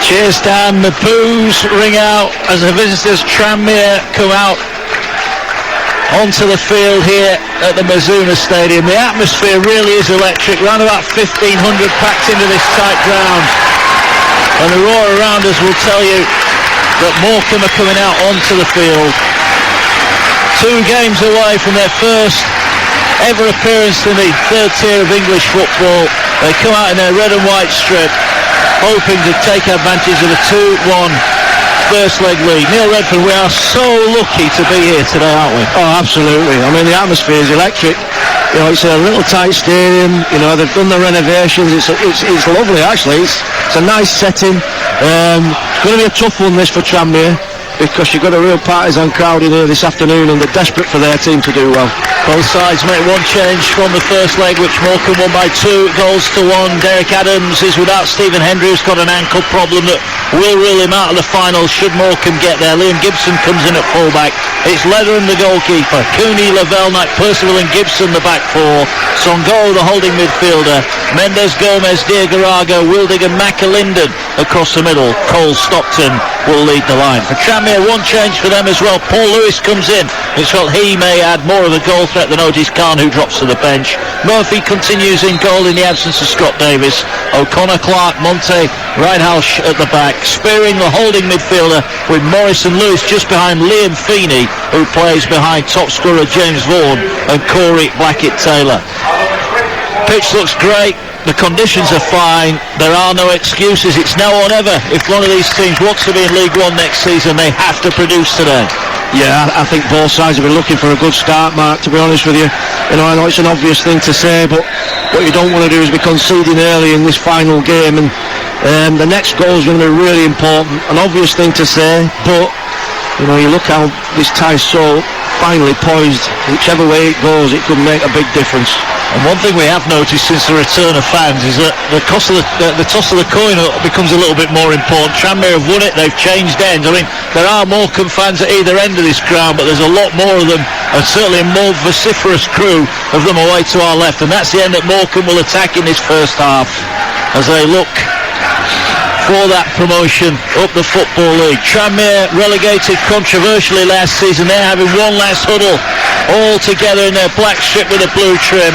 Cheers, Dan. The boos ring out as the visitors Tranmere come out onto the field here at the Mizuna Stadium. The atmosphere really is electric. Around about 1,500 packed into this tight ground. And the roar around us will tell you that Morcambe are coming out onto the field. 2 games away from their first ever appearance in the third tier of English football. They come out in their red and white strip, hoping to take advantage of a 2-1 first leg lead. Neil Redford, we are so lucky to be here today, aren't we? Oh, absolutely. I mean, the atmosphere is electric. You know, it's a little tight stadium. You know, they've done the renovations. It's lovely, actually. It's a nice setting. It's going to be a tough one, this, for Tranmere, because you've got a real partisan crowd in here this afternoon, and they're desperate for their team to do well. Both sides make one change from the first leg, which Morcambe won by 2 goals to 1. Derek Adams is without Stephen Hendry, who's got an ankle problem that will rule him out of the final should Morcambe get there. Liam Gibson comes in at fullback. It's Leathern, the goalkeeper. Cooney, Lavelle, Knight, Percival and Gibson, the back 4. Songo, the holding midfielder. Mendes, Gomez, Diagarago, Wildig and McAlinden across the middle. Cole Stockton will lead the line. For Tranmere, one change for them as well. Paul Lewis comes in. It's felt he may add more of a goal threat than Otis Khan, who drops to the bench. Murphy continues in goal in the absence of Scott Davis. O'Connor, Clark, Monte, Reinhausch at the back. Spearing the holding midfielder with Morris and Lewis just behind Liam Feeney, who plays behind top scorer James Vaughan and Corey Blackett-Taylor. Pitch looks great. The conditions are fine. There are no excuses. It's now or never. If one of these teams wants to be in League One next season, they have to produce today. Yeah, I think both sides have been looking for a good start, Mark, to be honest with you. You know, I know it's an obvious thing to say, but what you don't want to do is be conceding early in this final game, and the next goal is going to be really important. An obvious thing to say, but you know, you look how this tie's so finely poised. Whichever way it goes, it could make a big difference. And one thing we have noticed since the return of fans is that the toss of the coin becomes a little bit more important. Tranmere have won it, they've changed ends. I mean, there are Morcambe fans at either end of this ground, but there's a lot more of them, and certainly a more vociferous crew of them away to our left, and that's the end that Morcambe will attack in this first half as they look for that promotion up the Football League. Tranmere relegated controversially last season. They're having one last huddle all together in their black strip with a blue trim.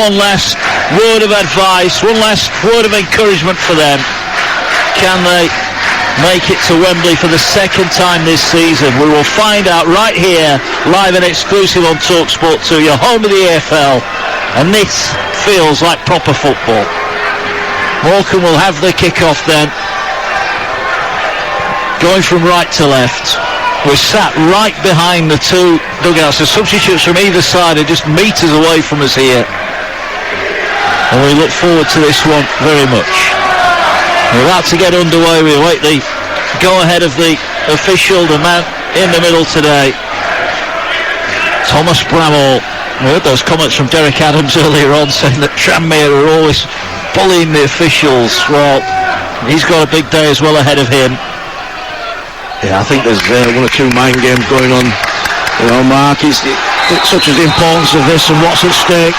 One last word of advice, one last word of encouragement for them. Can they make it to Wembley for the second time this season? We will find out right here, live and exclusive on Talksport 2, your home of the EFL, and this feels like proper football. Morcambe will have the kick-off then, going from right to left. We're sat right behind the 2 dugouts. The substitutes from either side are just metres away from us here, and we look forward to this one very much. We're about to get underway. We await the go-ahead of the official, the man in the middle today, Thomas Bramall. We heard those comments from Derek Adams earlier on saying that Tranmere are always bullying the officials. Well, he's got a big day as well ahead of him. Yeah, I think there's 1 or 2 mind games going on. You know, Mark, it's such as the importance of this and what's at stake.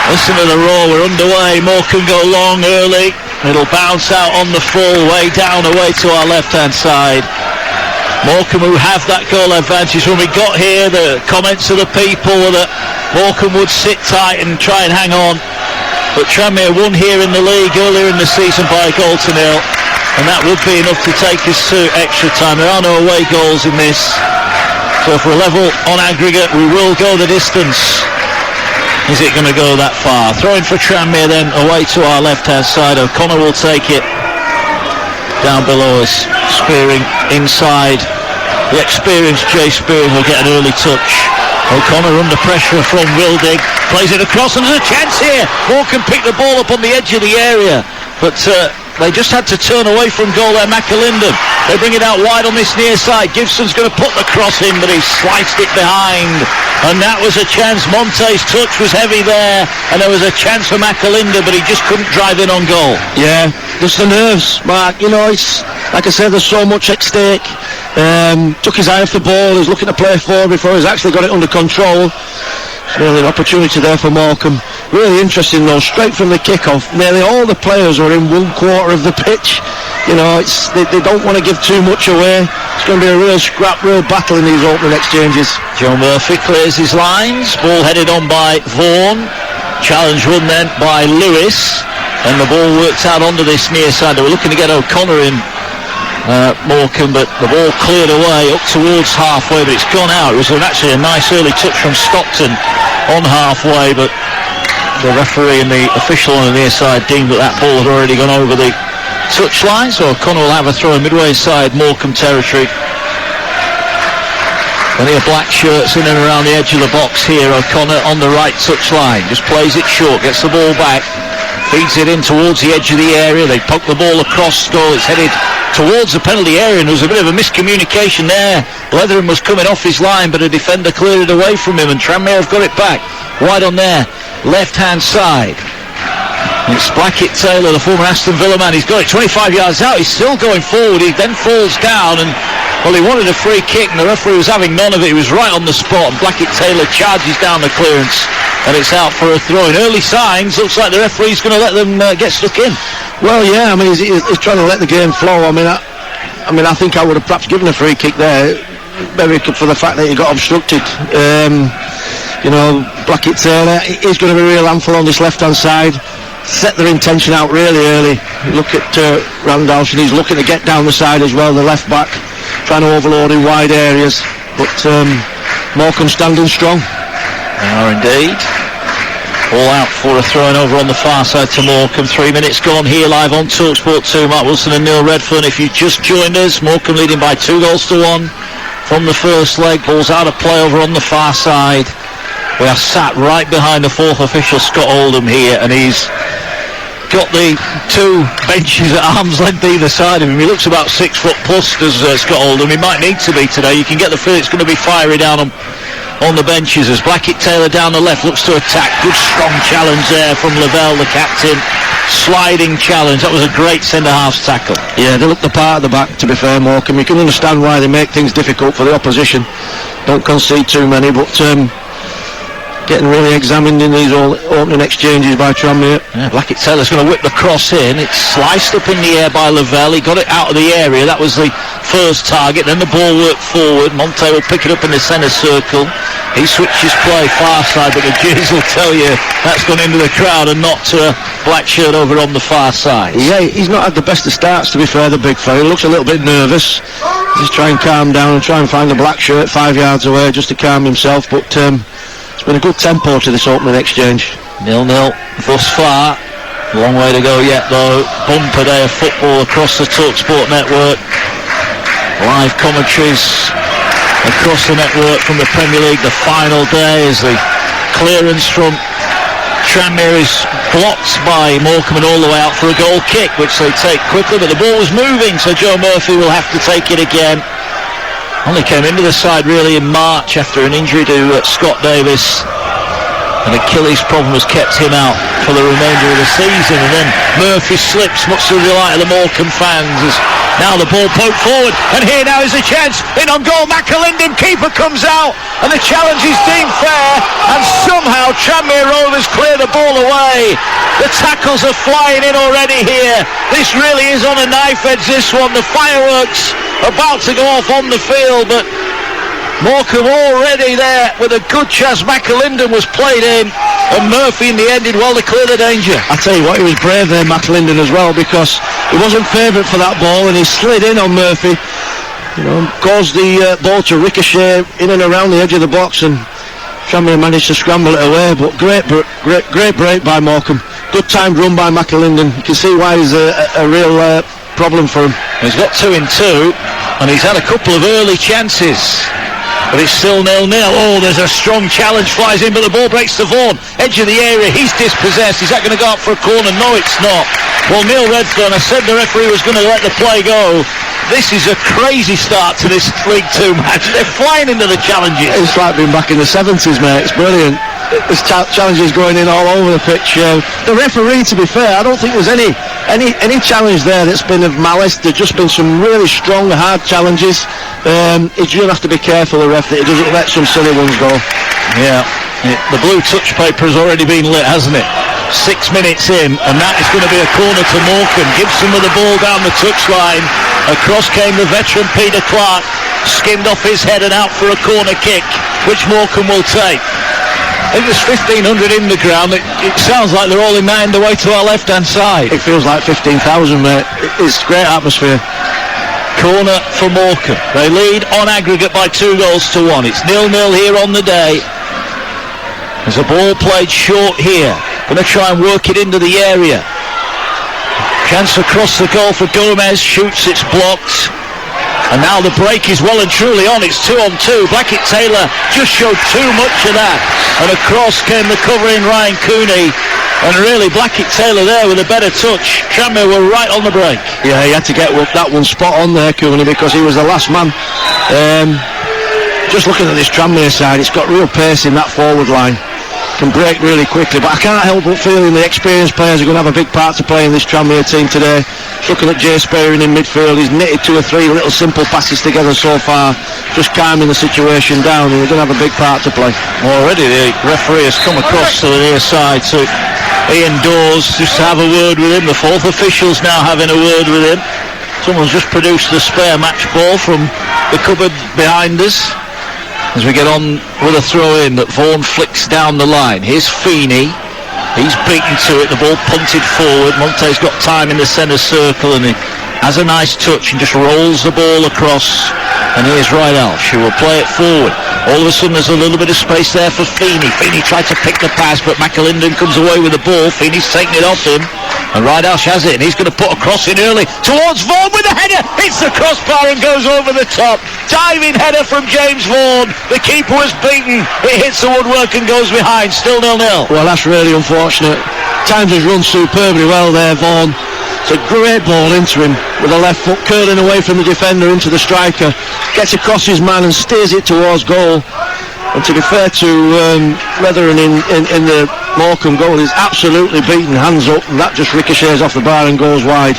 Listen to the roar, we're underway. Morcambe go long early. It'll bounce out on the full, way down away to our left-hand side. Morcambe who have that goal advantage. When we got here, the comments of the people were that Morcambe would sit tight and try and hang on. But Tranmere won here in the league earlier in the season by 1-0, and that would be enough to take us to extra time. There are no away goals in this, so if we're level on aggregate, we will go the distance. Is it going to go that far? Throwing for Tranmere then, away to our left-hand side. O'Connor will take it down below us. Spearing inside. The experienced Jay Spearing will get an early touch. O'Connor under pressure from Wildig, plays it across, and there's a chance here. Morcambe pick the ball up on the edge of the area, but they just had to turn away from goal there. McAlinden, they bring it out wide on this near side. Gibson's going to put the cross in, but he sliced it behind, and that was a chance. Monte's touch was heavy there, and there was a chance for McAlinden, but he just couldn't drive in on goal. Yeah, just the nerves, Mark. You know, it's like I said, there's so much at stake. Took his eye off the ball. He's looking to play forward before he's actually got it under control. Really an opportunity there for Morcambe. Really interesting though, straight from the kick-off, nearly all the players are in 1/4 of the pitch. they don't want to give too much away. It's going to be a real scrap, real battle in these opening exchanges. Joe Murphy clears his lines. Ball headed on by Vaughan. Challenge run then by Lewis. And the ball worked out onto this near side. They were looking to get O'Connor in Morcambe, but the ball cleared away up towards halfway, but it's gone out. It was actually a nice early touch from Stockton on halfway, but the referee and the official on the near side deemed that ball had already gone over the touchline, so O'Connor will have a throw midway side Morcambe territory. Plenty of black shirts in and around the edge of the box here. O'Connor on the right touchline, just plays it short, gets the ball back, feeds it in towards the edge of the area. They poke the ball across goal. It's headed towards the penalty area, and there was a bit of a miscommunication there. Leatheringham was coming off his line, but a defender cleared it away from him, and Tranmere have got it back wide on their left-hand side. It's Blackett-Taylor, the former Aston Villa man. He's got it 25 yards out. He's still going forward. He then falls down, and he wanted a free kick, and the referee was having none of it. He was right on the spot, and Blackett-Taylor charges down the clearance, and it's out for a throw. In early signs, looks like the referee's going to let them get stuck in. Well, yeah, I mean, he's trying to let the game flow. I mean, I think I would have perhaps given a free kick there, maybe for the fact that he got obstructed. Blackett-Taylor is going to be a real handful on this left-hand side. Set their intention out really early. Look at Randolph, and he's looking to get down the side as well, the left back, trying to overload in wide areas. But Morcambe standing strong. They are indeed. All out for a throw-in over on the far side to Morcambe. 3 minutes gone here live on Talksport 2. Mark Wilson and Neil Redfern. If you just joined us, Morcambe leading by 2-1 from the first leg. Ball's out of play over on the far side. We are sat right behind the fourth official, Scott Oldham, here, and he's got the two benches at arm's length either side of him. He looks about 6 foot plus, does Scott Oldham. He might need to be today. You can get the feel it's going to be fiery down on the benches as Blackett-Taylor down the left looks to attack. Good strong challenge there from Lavelle, the captain. Sliding challenge. That was a great centre-half's tackle. Yeah, they look the part at the back, to be fair, Morcambe. You can understand why they make things difficult for the opposition. Don't concede too many, but getting really examined in these opening exchanges by Tranmere. Yeah, Blackett-Taylor's going to whip the cross in. It's sliced up in the air by Lavelle. He got it out of the area. That was the first target. Then the ball worked forward. Monte will pick it up in the centre circle. He switches play far side, but the Jews will tell you that's gone into the crowd and not to a black shirt over on the far side. Yeah, he's not had the best of starts, to be fair, the big fella. He looks a little bit nervous. Just try and calm down and try and find the black shirt 5 yards away just to calm himself, but it's been a good tempo to this opening exchange. 0-0 thus far. Long way to go yet though. Bumper day of football across the Talksport network. Live commentaries across the network from the Premier League. The final day as the clearance from Tranmere is blocked by Morcambe and all the way out for a goal kick, which they take quickly, but the ball was moving, so Joe Murphy will have to take it again. Only came into the side really in March after an injury to Scott Davis. An Achilles problem has kept him out for the remainder of the season. And then Murphy slips, much to the delight of the Morcambe fans. As now the ball poked forward, and here now is a chance. In on goal, McAlinden, keeper comes out, and the challenge is deemed fair. And somehow Tranmere Rovers clear the ball away. The tackles are flying in already here. This really is on a knife edge, this one. The fireworks about to go off on the field, but Morcambe already there with a good chance. McAlinden was played in, and Murphy in the end did well to clear the danger. I tell you what, he was brave there, McAlinden, as well, because he wasn't favourite for that ball, and he slid in on Murphy. Caused the ball to ricochet in and around the edge of the box, and Tranmere managed to scramble it away. But great break by Morcambe. Good timed run by McAlinden. You can see why he's a real problem for him. He's got 2 in 2, and he's had a couple of early chances, but it's still 0-0. Oh, there's a strong challenge, flies in, but the ball breaks to Vaughan. Edge of the area, he's dispossessed. Is that going to go up for a corner? No, it's not. Well, Neil Redfern, I said the referee was going to let the play go. This is a crazy start to this League 2 match. They're flying into the challenges. It's like being back in the 70s, mate. It's brilliant. There's challenges going in all over the pitch. The referee, to be fair, I don't think there's any challenge there that's been of malice. There's just been some really strong, hard challenges. He's going to have to be careful, the ref, that he doesn't let some silly ones go. Yeah, the blue touch paper has already been lit, hasn't it? 6 minutes in, and that is going to be a corner to Morcambe. Gibson with the ball down the touchline. Across came the veteran Peter Clark, skimmed off his head and out for a corner kick, which Morcambe will take. I think there's 1,500 in the ground. It sounds like they're all in that end away to our left-hand side. It feels like 15,000, mate. It's great atmosphere. Corner for Morcambe. They lead on aggregate by 2-1. It's 0-0 here on the day. There's a ball played short here. Going to try and work it into the area. Chance across the goal for Gomez. Shoots, it's blocked. And now the break is well and truly on. It's 2-on-2. Blackett-Taylor just showed too much of that. And across came the covering Ryan Cooney. And really, Blackett-Taylor there with a better touch. Tranmere were right on the break. Yeah, he had to get that one spot on there, Cooney, because he was the last man. Just looking at this Tranmere side, it's got real pace in that forward line. Can break really quickly, but I can't help but feeling the experienced players are going to have a big part to play in this Tranmere team today. Looking at Jay Spearing in midfield, he's knitted 2 or 3 little simple passes together so far, just calming the situation down, and they're going to have a big part to play. Already the referee has come across to the near side to Ian Dawes just to have a word with him. The 4th official's now having a word with him. Someone's just produced the spare match ball from the cupboard behind us. As we get on with a throw-in that Vaughan flicks down the line. Here's Feeney. He's beaten to it. The ball punted forward. Monte's got time in the centre circle and he has a nice touch and just rolls the ball across. And here's Rydalsh, who will play it forward. All of a sudden there's a little bit of space there for Feeney. Feeney tried to pick the pass, but McAlinden comes away with the ball. Feeney's taking it off him. And Rydalsh has it, and he's going to put a cross in early towards Vaughan with a header. Hits the crossbar and goes over the top. Diving header from James Vaughan. The keeper was beaten. It hits the woodwork and goes behind. Still 0-0. Well, that's really unfortunate. Times has run superbly well there, Vaughan. It's a great ball into him with the left foot curling away from the defender into the striker. Gets across his man and steers it towards goal. And to be fair to Leathern in the Morcambe goal, he's absolutely beaten, hands up, and that just ricochets off the bar and goes wide.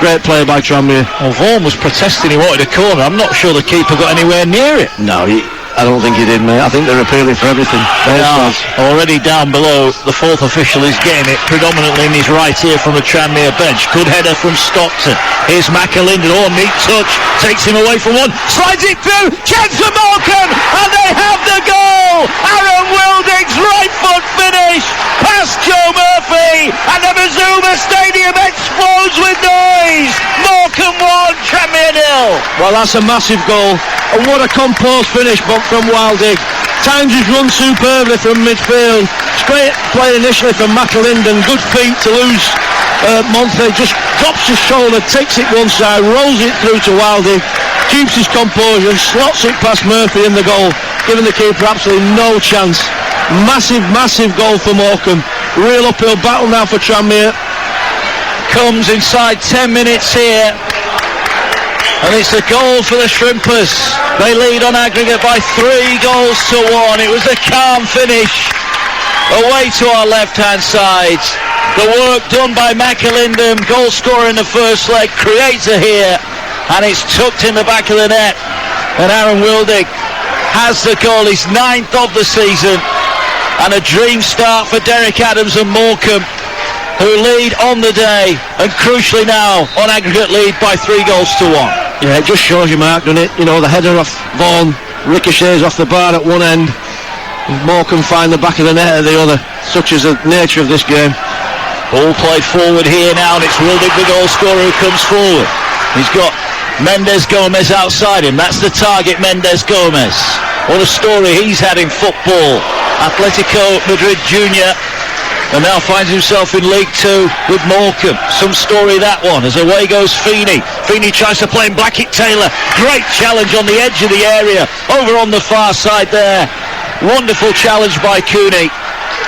Great play by Tranmere. Well, Vaughan was protesting, he wanted a corner. I'm not sure the keeper got anywhere near it. No, I don't think he did, mate. I think they're appealing for everything. They are already down below. The 4th official is getting it predominantly in his right ear from the Tranmere bench. Good header from Stockton. Here's McAlinden. Oh, neat touch. Takes him away from one. Slides it through. Chance for Morcambe. And they have the goal. Aaron Wilding's right foot finish. Past Joe Murphy. And the Mazuma Stadium explodes with noise. Morcambe 1, Tranmere 0. Well, that's a massive goal. And what a composed finish from Wilding. Times has run superbly from midfield. Straight play initially from McAlinden. Good feet to lose. Monte just drops his shoulder, takes it one side, rolls it through to Wilding, keeps his composure and slots it past Murphy in the goal, giving the keeper absolutely no chance. Massive, massive goal for Morcambe. Real uphill battle now for Tranmere. Comes inside 10 minutes here. And it's a goal for the Shrimpers. They lead on aggregate by 3-1. It was a calm finish. Away to our left-hand side. The work done by McAlinden, goal scorer in the first leg, creates a here. And it's tucked in the back of the net. And Aaron Wilding has the goal, his 9th of the season. And a dream start for Derek Adams and Morcambe, who lead on the day. And crucially now, on aggregate lead by 3-1. Yeah, it just shows you, Mark, doesn't it? You know, the header off Vaughan ricochets off the bar at one end. Morcambe find the back of the net at the other. Such is the nature of this game. Ball played forward here now, and it's Wilding, the goal scorer, who comes forward. He's got Mendes Gomez outside him. That's the target, Mendes Gomez. What a story he's had in football. Atletico Madrid Junior. And now finds himself in League 2 with Morcambe. Some story that one, as away goes Feeney. Feeney tries to play in Blackett-Taylor. Great challenge on the edge of the area. Over on the far side there. Wonderful challenge by Cooney.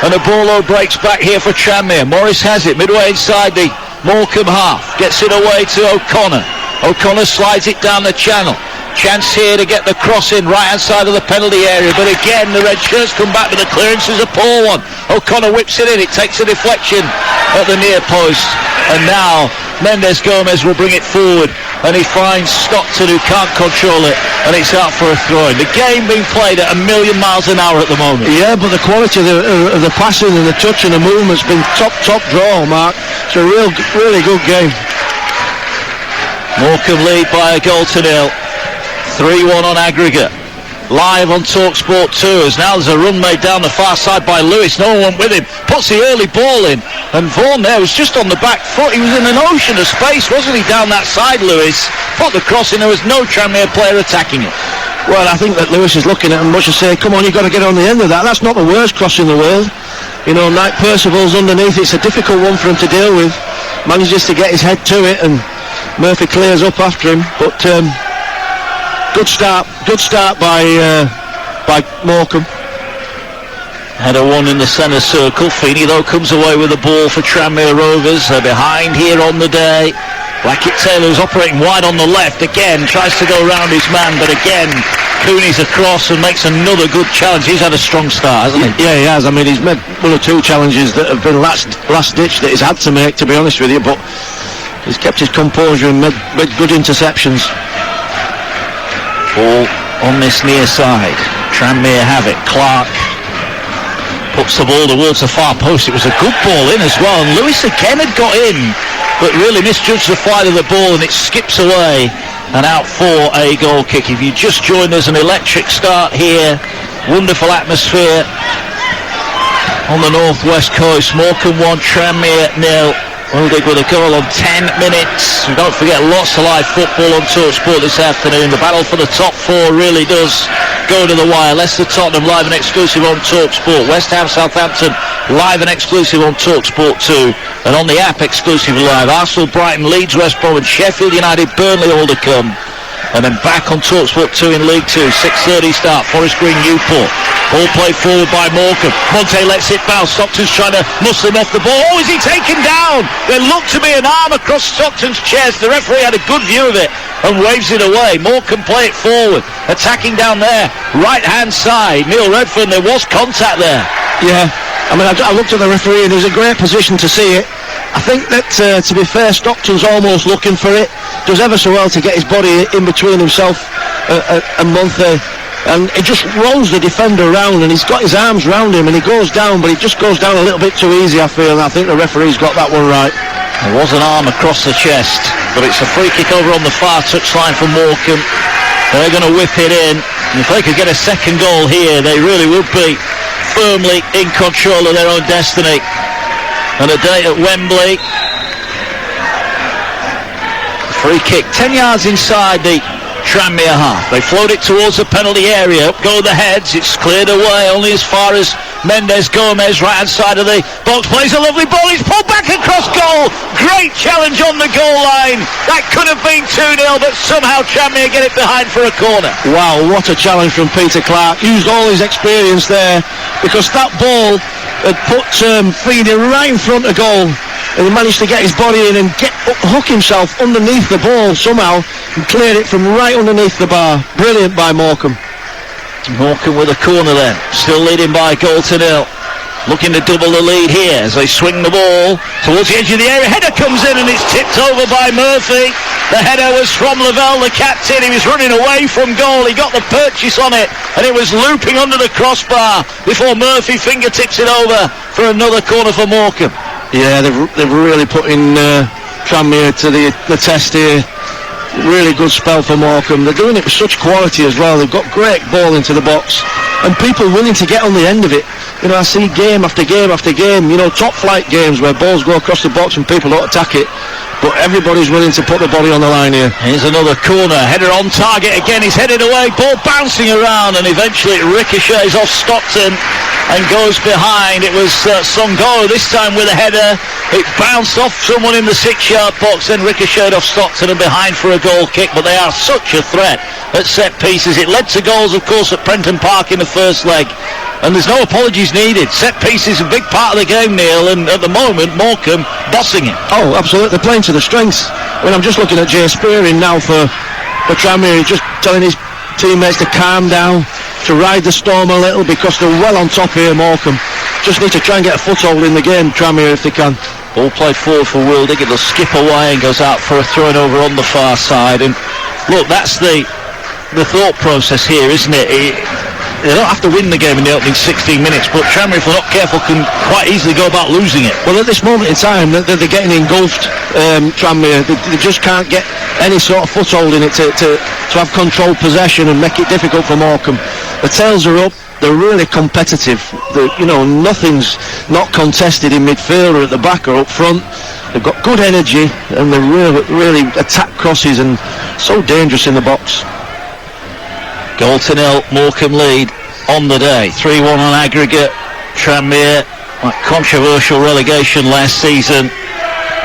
And the ball breaks back here for Tranmere. Morris has it midway inside the Morcambe half. Gets it away to O'Connor. O'Connor slides it down the channel. Chance here to get the cross in right hand side of the penalty area, but again the red shirts come back, but the clearance is a poor one. O'Connor whips it in, it takes a deflection at the near post, and now Mendes Gomez will bring it forward. and he finds Stockton, who can't control it, and it's out for a throw-in. The game being played at 1,000,000 miles an hour at the moment. Yeah, but the quality of the passing and the touch and the movement's been top draw, Mark. It's a really good game. Morcambe lead by a goal to nil. 3-1 on aggregate. Live on Talksport 2 as now there's a run made down the far side by Lewis. No one went with him. Puts the early ball in. And Vaughan there was just on the back foot. He was in an ocean of space, wasn't he, down that side, Lewis? Put the cross in. There was no Tranmere player attacking it. Well, I think that Lewis is looking at him much to say, come on, you've got to get on the end of that. That's not the worst cross in the world. You know, Knight Percival's underneath. It's a difficult one for him to deal with. Manages to get his head to it, and Murphy clears up after him. But good start by Morcambe. Header one in the centre circle. Feeney, though, comes away with the ball for Tranmere Rovers. They're behind here on the day. Blackett-Taylor's operating wide on the left. Again, tries to go around his man, but again, Cooney's across and makes another good challenge. He's had a strong start, hasn't he? Yeah, he has. I mean, he's made one or two challenges that have been last ditch that he's had to make, to be honest with you, but he's kept his composure and made good interceptions. Ball on this near side. Tranmere have it. Clark puts the ball towards the far post. It was a good ball in as well, and Lewis again had got in, but really misjudged the flight of the ball, and it skips away and out for a goal kick. If you just joined us, an electric start here. Wonderful atmosphere on the northwest coast. Morcambe 1, Tranmere 0. Uldig with a goal on 10 minutes. And don't forget, lots of live football on Talksport this afternoon. The battle for the top four really does go to the wire. Leicester Tottenham live and exclusive on Talksport. West Ham Southampton live and exclusive on Talksport 2. And on the app exclusively live. Arsenal, Brighton, Leeds, West Brom and Sheffield United, Burnley all to come. And then back on Talksport 2 in League 2, 6:30 start, Forest Green, Newport. Ball played forward by Morcambe. Monte lets it bounce. Stockton's trying to muscle him off the ball. Oh, is he taken down? There looked to be an arm across Stockton's chest. The referee had a good view of it and waves it away. Morcambe play it forward. Attacking down there, right-hand side. Neil Redfern, there was contact there. Yeah, I mean, I looked at the referee and he was in a great position to see it. I think that, to be fair, Stockton's almost looking for it. Does ever so well to get his body in between himself and Monte. And he just rolls the defender around, and he's got his arms round him, and he goes down, but he just goes down a little bit too easy, I feel, and I think the referee's got that one right. There was an arm across the chest, but it's a free kick over on the far touchline for Morcambe. They're going to whip it in, and if they could get a second goal here, they really would be firmly in control of their own destiny. And a day at Wembley. Free kick, 10 yards inside the Tranmere half. They float it towards the penalty area. Up go the heads. It's cleared away only as far as Mendes Gomez, right hand side of the box. Plays a lovely ball. He's pulled back across goal. Great challenge on the goal line. That could have been 2-0, but somehow Tranmere get it behind for a corner. Wow, what a challenge from Peter Clark. Used all his experience there, because that ball had put Feeney right in front of goal, and he managed to get his body in and hook himself underneath the ball somehow and cleared it from right underneath the bar. Brilliant by Morcambe. Morcambe with a corner then, still leading by a goal to nil. Looking to double the lead here as they swing the ball towards the edge of the area. Header comes in and it's tipped over by Murphy. The header was from Lavelle, the captain. He was running away from goal. He got the purchase on it and it was looping under the crossbar before Murphy fingertips it over for another corner for Morcambe. Yeah, they've really put in Tranmere to the test here. Really good spell for Morcambe. They're doing it with such quality as well. They've got great ball into the box and people willing to get on the end of it. You know, I see game after game after game, you know, top flight games where balls go across the box and people don't attack it, but everybody's willing to put the body on the line here. Here's another corner, header on target again. He's headed away, ball bouncing around, and eventually it ricochets off Stockton and goes behind. It was Songo this time with a header. It bounced off someone in the 6-yard box, then ricocheted off Stockton and behind for a goal kick. But they are such a threat at set pieces. It led to goals, of course, at Prenton Park in the first leg, and there's no apologies needed. Set pieces a big part of the game, Neil, and at the moment Morcambe bossing it. Oh, absolutely, they're playing to the strengths. I mean, I'm just looking at Jay Spearing now for Tranmere. He's just telling his teammates to calm down, to ride the storm a little, because they're well on top here, Morcambe. Just need to try and get a foothold in the game, Tranmere, if they can. Ball played forward for Wildig. It'll skip away and goes out for a throw over on the far side. And look, that's the thought process here, isn't it? They don't have to win the game in the opening 16 minutes, but Tranmere, if they're not careful, can quite easily go about losing it. Well, at this moment in time, they're getting engulfed, Tranmere. They just can't get any sort of foothold in it to have controlled possession and make it difficult for Morcambe. The tails are up. They're really competitive. Nothing's not contested in midfield or at the back or up front. They've got good energy and they really attack crosses and so dangerous in the box. Goal to nil, Morcambe lead on the day. 3-1 on aggregate. Tranmere, that controversial relegation last season.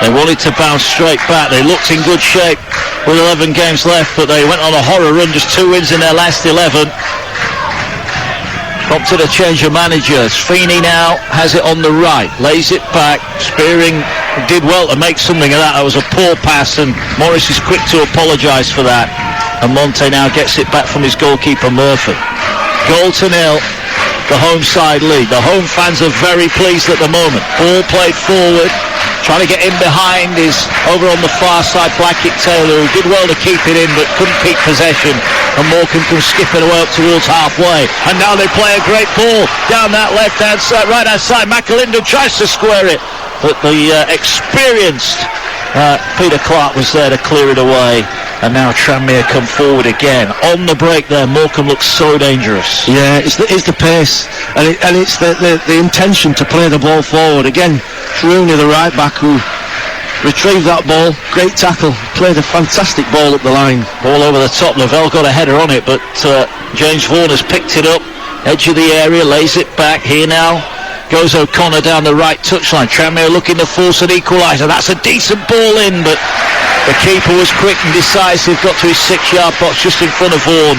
They wanted to bounce straight back. They looked in good shape with 11 games left, but they went on a horror run, just 2 wins in their last 11. Prompted a change of managers. Feeney now has it on the right, lays it back. Spearing did well to make something of that. That was a poor pass, and Morris is quick to apologise for that. And Monte now gets it back from his goalkeeper Murphy. Goal to nil, the home side lead. The home fans are very pleased at the moment. Ball played forward, trying to get in behind is over on the far side Blackett Taylor, who did well to keep it in but couldn't keep possession, and Morcambe comes skipping away up towards halfway, and now they play a great ball down that right hand side. McAlinden tries to square it, but the experienced Peter Clark was there to clear it away. And now Tranmere come forward again. On the break there, Morcambe looks so dangerous. Yeah, it's the pace, and it's the intention to play the ball forward. Again, Rooney, the right back, who retrieved that ball. Great tackle, played a fantastic ball up the line. Ball over the top, Lavelle got a header on it, but James Vaughan has picked it up. Edge of the area, lays it back. Here now goes O'Connor down the right touchline. Tranmere looking to force an equaliser. That's a decent ball in, but the keeper was quick and decisive, got to his 6-yard box just in front of Vaughan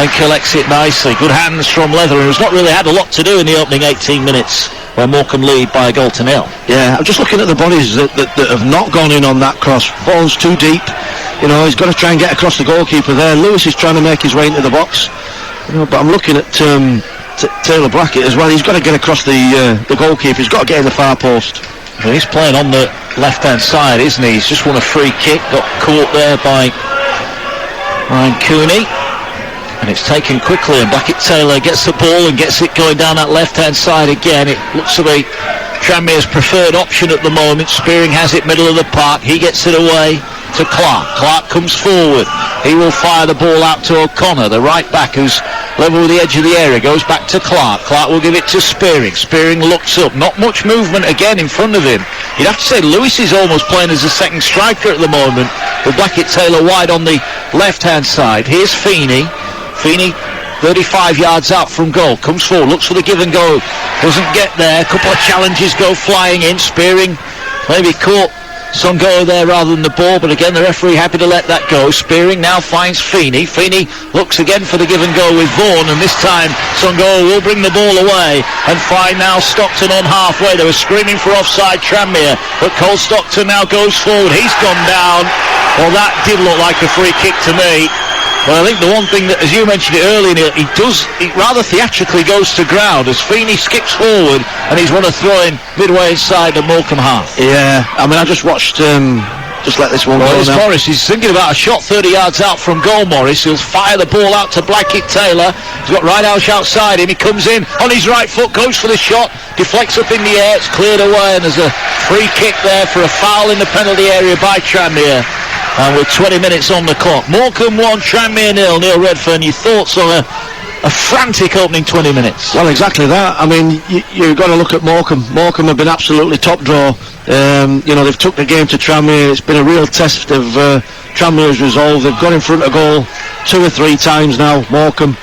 and collects it nicely. Good hands from Leather, who's not really had a lot to do in the opening 18 minutes where Morcambe lead by a goal to nil. Yeah, I'm just looking at the bodies that have not gone in on that cross. Vaughan's too deep. He's got to try and get across the goalkeeper there. Lewis is trying to make his way into the box. But I'm looking at Taylor Blackett as well. He's got to get across the goalkeeper. He's got to get in the far post. Well, he's playing on the left-hand side, isn't he? He's just won a free kick, got caught there by Ryan Cooney, and it's taken quickly, and Blackett Taylor gets the ball and gets it going down that left-hand side again. It looks to be Tranmere's preferred option at the moment. Spearing has it middle of the park. He gets it away to Clark. Clark comes forward. He will fire the ball out to O'Connor, the right back, who's level with the edge of the area. Goes back to Clark. Clark will give it to Spearing. Spearing looks up. Not much movement again in front of him. You'd have to say Lewis is almost playing as a second striker at the moment, with Blackett Taylor wide on the left-hand side. Here's Feeney. Feeney 35 yards out from goal. Comes forward. Looks for the give and go. Doesn't get there. A couple of challenges go flying in. Spearing maybe caught Songo'o there rather than the ball, but again the referee happy to let that go. Spearing now finds Feeney. Feeney looks again for the give and go with Vaughan, and this time Songo'o will bring the ball away and find now Stockton on halfway. They were screaming for offside, Tranmere, but Cole Stockton now goes forward. He's gone down. Well, that did look like a free kick to me. But I think the one thing that, as you mentioned it earlier, Neil, he rather theatrically goes to ground as Feeney skips forward and he's won a throw-in midway inside the Morcambe half. Yeah, I mean, I just watched, just let this one go now. Morris, he's thinking about a shot 30 yards out from goal, Morris. He'll fire the ball out to Blackett Taylor. He's got Ridehouse outside him. He comes in on his right foot, goes for the shot, deflects up in the air, it's cleared away, and there's a free kick there for a foul in the penalty area by Tranmere. And with 20 minutes on the clock, Morcambe 1, Tranmere 0. Neil Redfern, your thoughts on a frantic opening 20 minutes? Well, exactly that. I mean, you've got to look at Morcambe. Morcambe have been absolutely top draw. They've took the game to Tranmere. It's been a real test of Tranmere's resolve. They've got in front of goal 2 or 3 times now, Morcambe,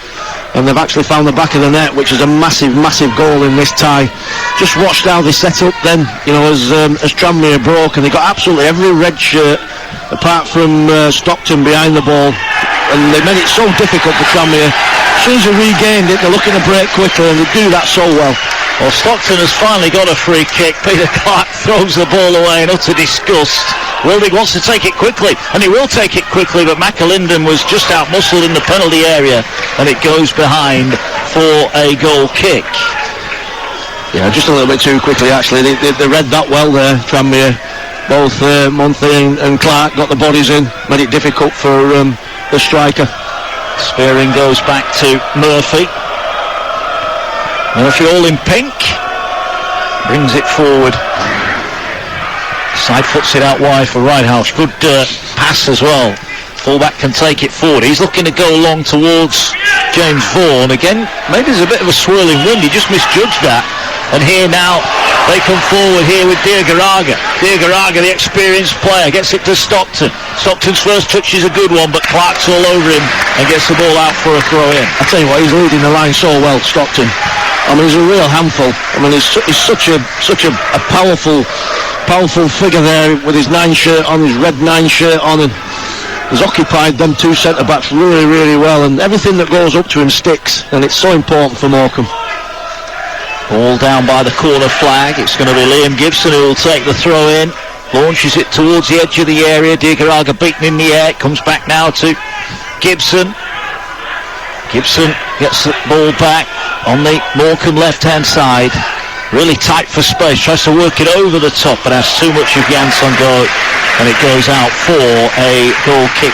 and they've actually found the back of the net, which is a massive goal in this tie. Just watched how they set up then, as Tranmere broke, and they got absolutely every red shirt apart from Stockton behind the ball, and they made it so difficult for Tranmere. As soon as they regained it, they're looking to break quickly, and they do that so well. Well, Stockton has finally got a free kick. Peter Clark throws the ball away in utter disgust. Wildig wants to take it quickly, and he will take it quickly, but McAlinden was just out-muscled in the penalty area, and it goes behind for a goal kick. Yeah, just a little bit too quickly actually. They read that well there, Tranmere. Both Monthé and Clark got the bodies in, made it difficult for the striker. Spearing goes back to Murphy. Murphy all in pink. Brings it forward. Side foots it out wide for Whitehouse. Good pass as well. Fullback can take it forward. He's looking to go along towards James Vaughan. Again, maybe there's a bit of a swirling wind. He just misjudged that. And here now, they come forward here with Diagaraga. Diagaraga, the experienced player, gets it to Stockton. Stockton's first touch is a good one, but Clark's all over him and gets the ball out for a throw-in. I tell you what, he's leading the line so well, Stockton. I mean, he's a real handful. I mean, he's such a powerful figure there with his 9 shirt on, his red 9 shirt on, and he's occupied them 2 centre-backs really, really well, and everything that goes up to him sticks, and it's so important for Morcambe. Ball down by the corner flag. It's going to be Liam Gibson who will take the throw in. Launches it towards the edge of the area. Diagaraga beaten in the air. It comes back now to Gibson. Gibson gets the ball back on the Morcambe left-hand side. Really tight for space. Tries to work it over the top, but has too much of Jansson go, and it goes out for a goal kick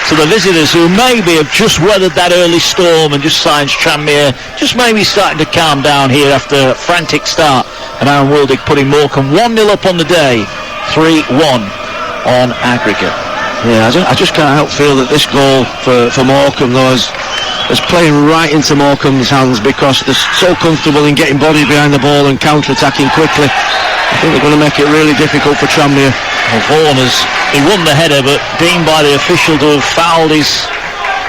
to the visitors, who maybe have just weathered that early storm, and just signs Tranmere just maybe starting to calm down here after a frantic start. And Aaron Wildig putting Morcambe 1-0 up on the day, 3-1 on aggregate. Yeah, I just can't help feel that this goal for Morcambe though is playing right into Morcambe's hands, because they're so comfortable in getting body behind the ball and counter-attacking quickly. I think they're going to make it really difficult for Tranmere. Well, Vaughan he won the header, but deemed by the official to have fouled his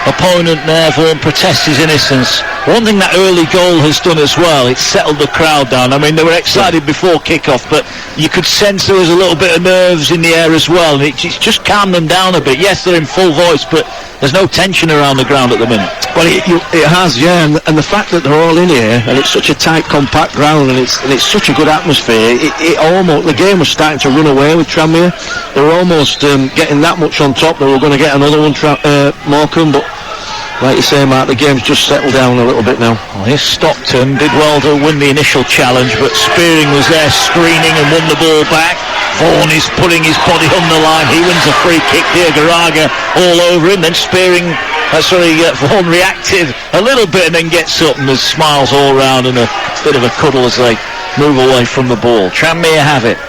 opponent there. Vaughan protests his innocence. One thing that early goal has done as well, it's settled the crowd down. I mean, they were excited before kick-off, but you could sense there was a little bit of nerves in the air as well, and it's just calmed them down a bit. Yes, they're in full voice, but there's no tension around the ground at the minute. Well, it has, yeah, and the fact that they're all in here, and it's such a tight, compact ground, and it's such a good atmosphere. The game was starting to run away with Tranmere. They were almost getting that much on top. They were going to get another one, Morcambe, but like you say, Mark, the game's just settled down a little bit now. Well, here's Stockton, did well to win the initial challenge, but Spearing was there screening and won the ball back. Vaughan is putting his body on the line. He wins a free kick. Diagaraga all over him. Then Vaughan reacted a little bit and then gets up, and there's smiles all round and a bit of a cuddle as they move away from the ball. Tranmere have it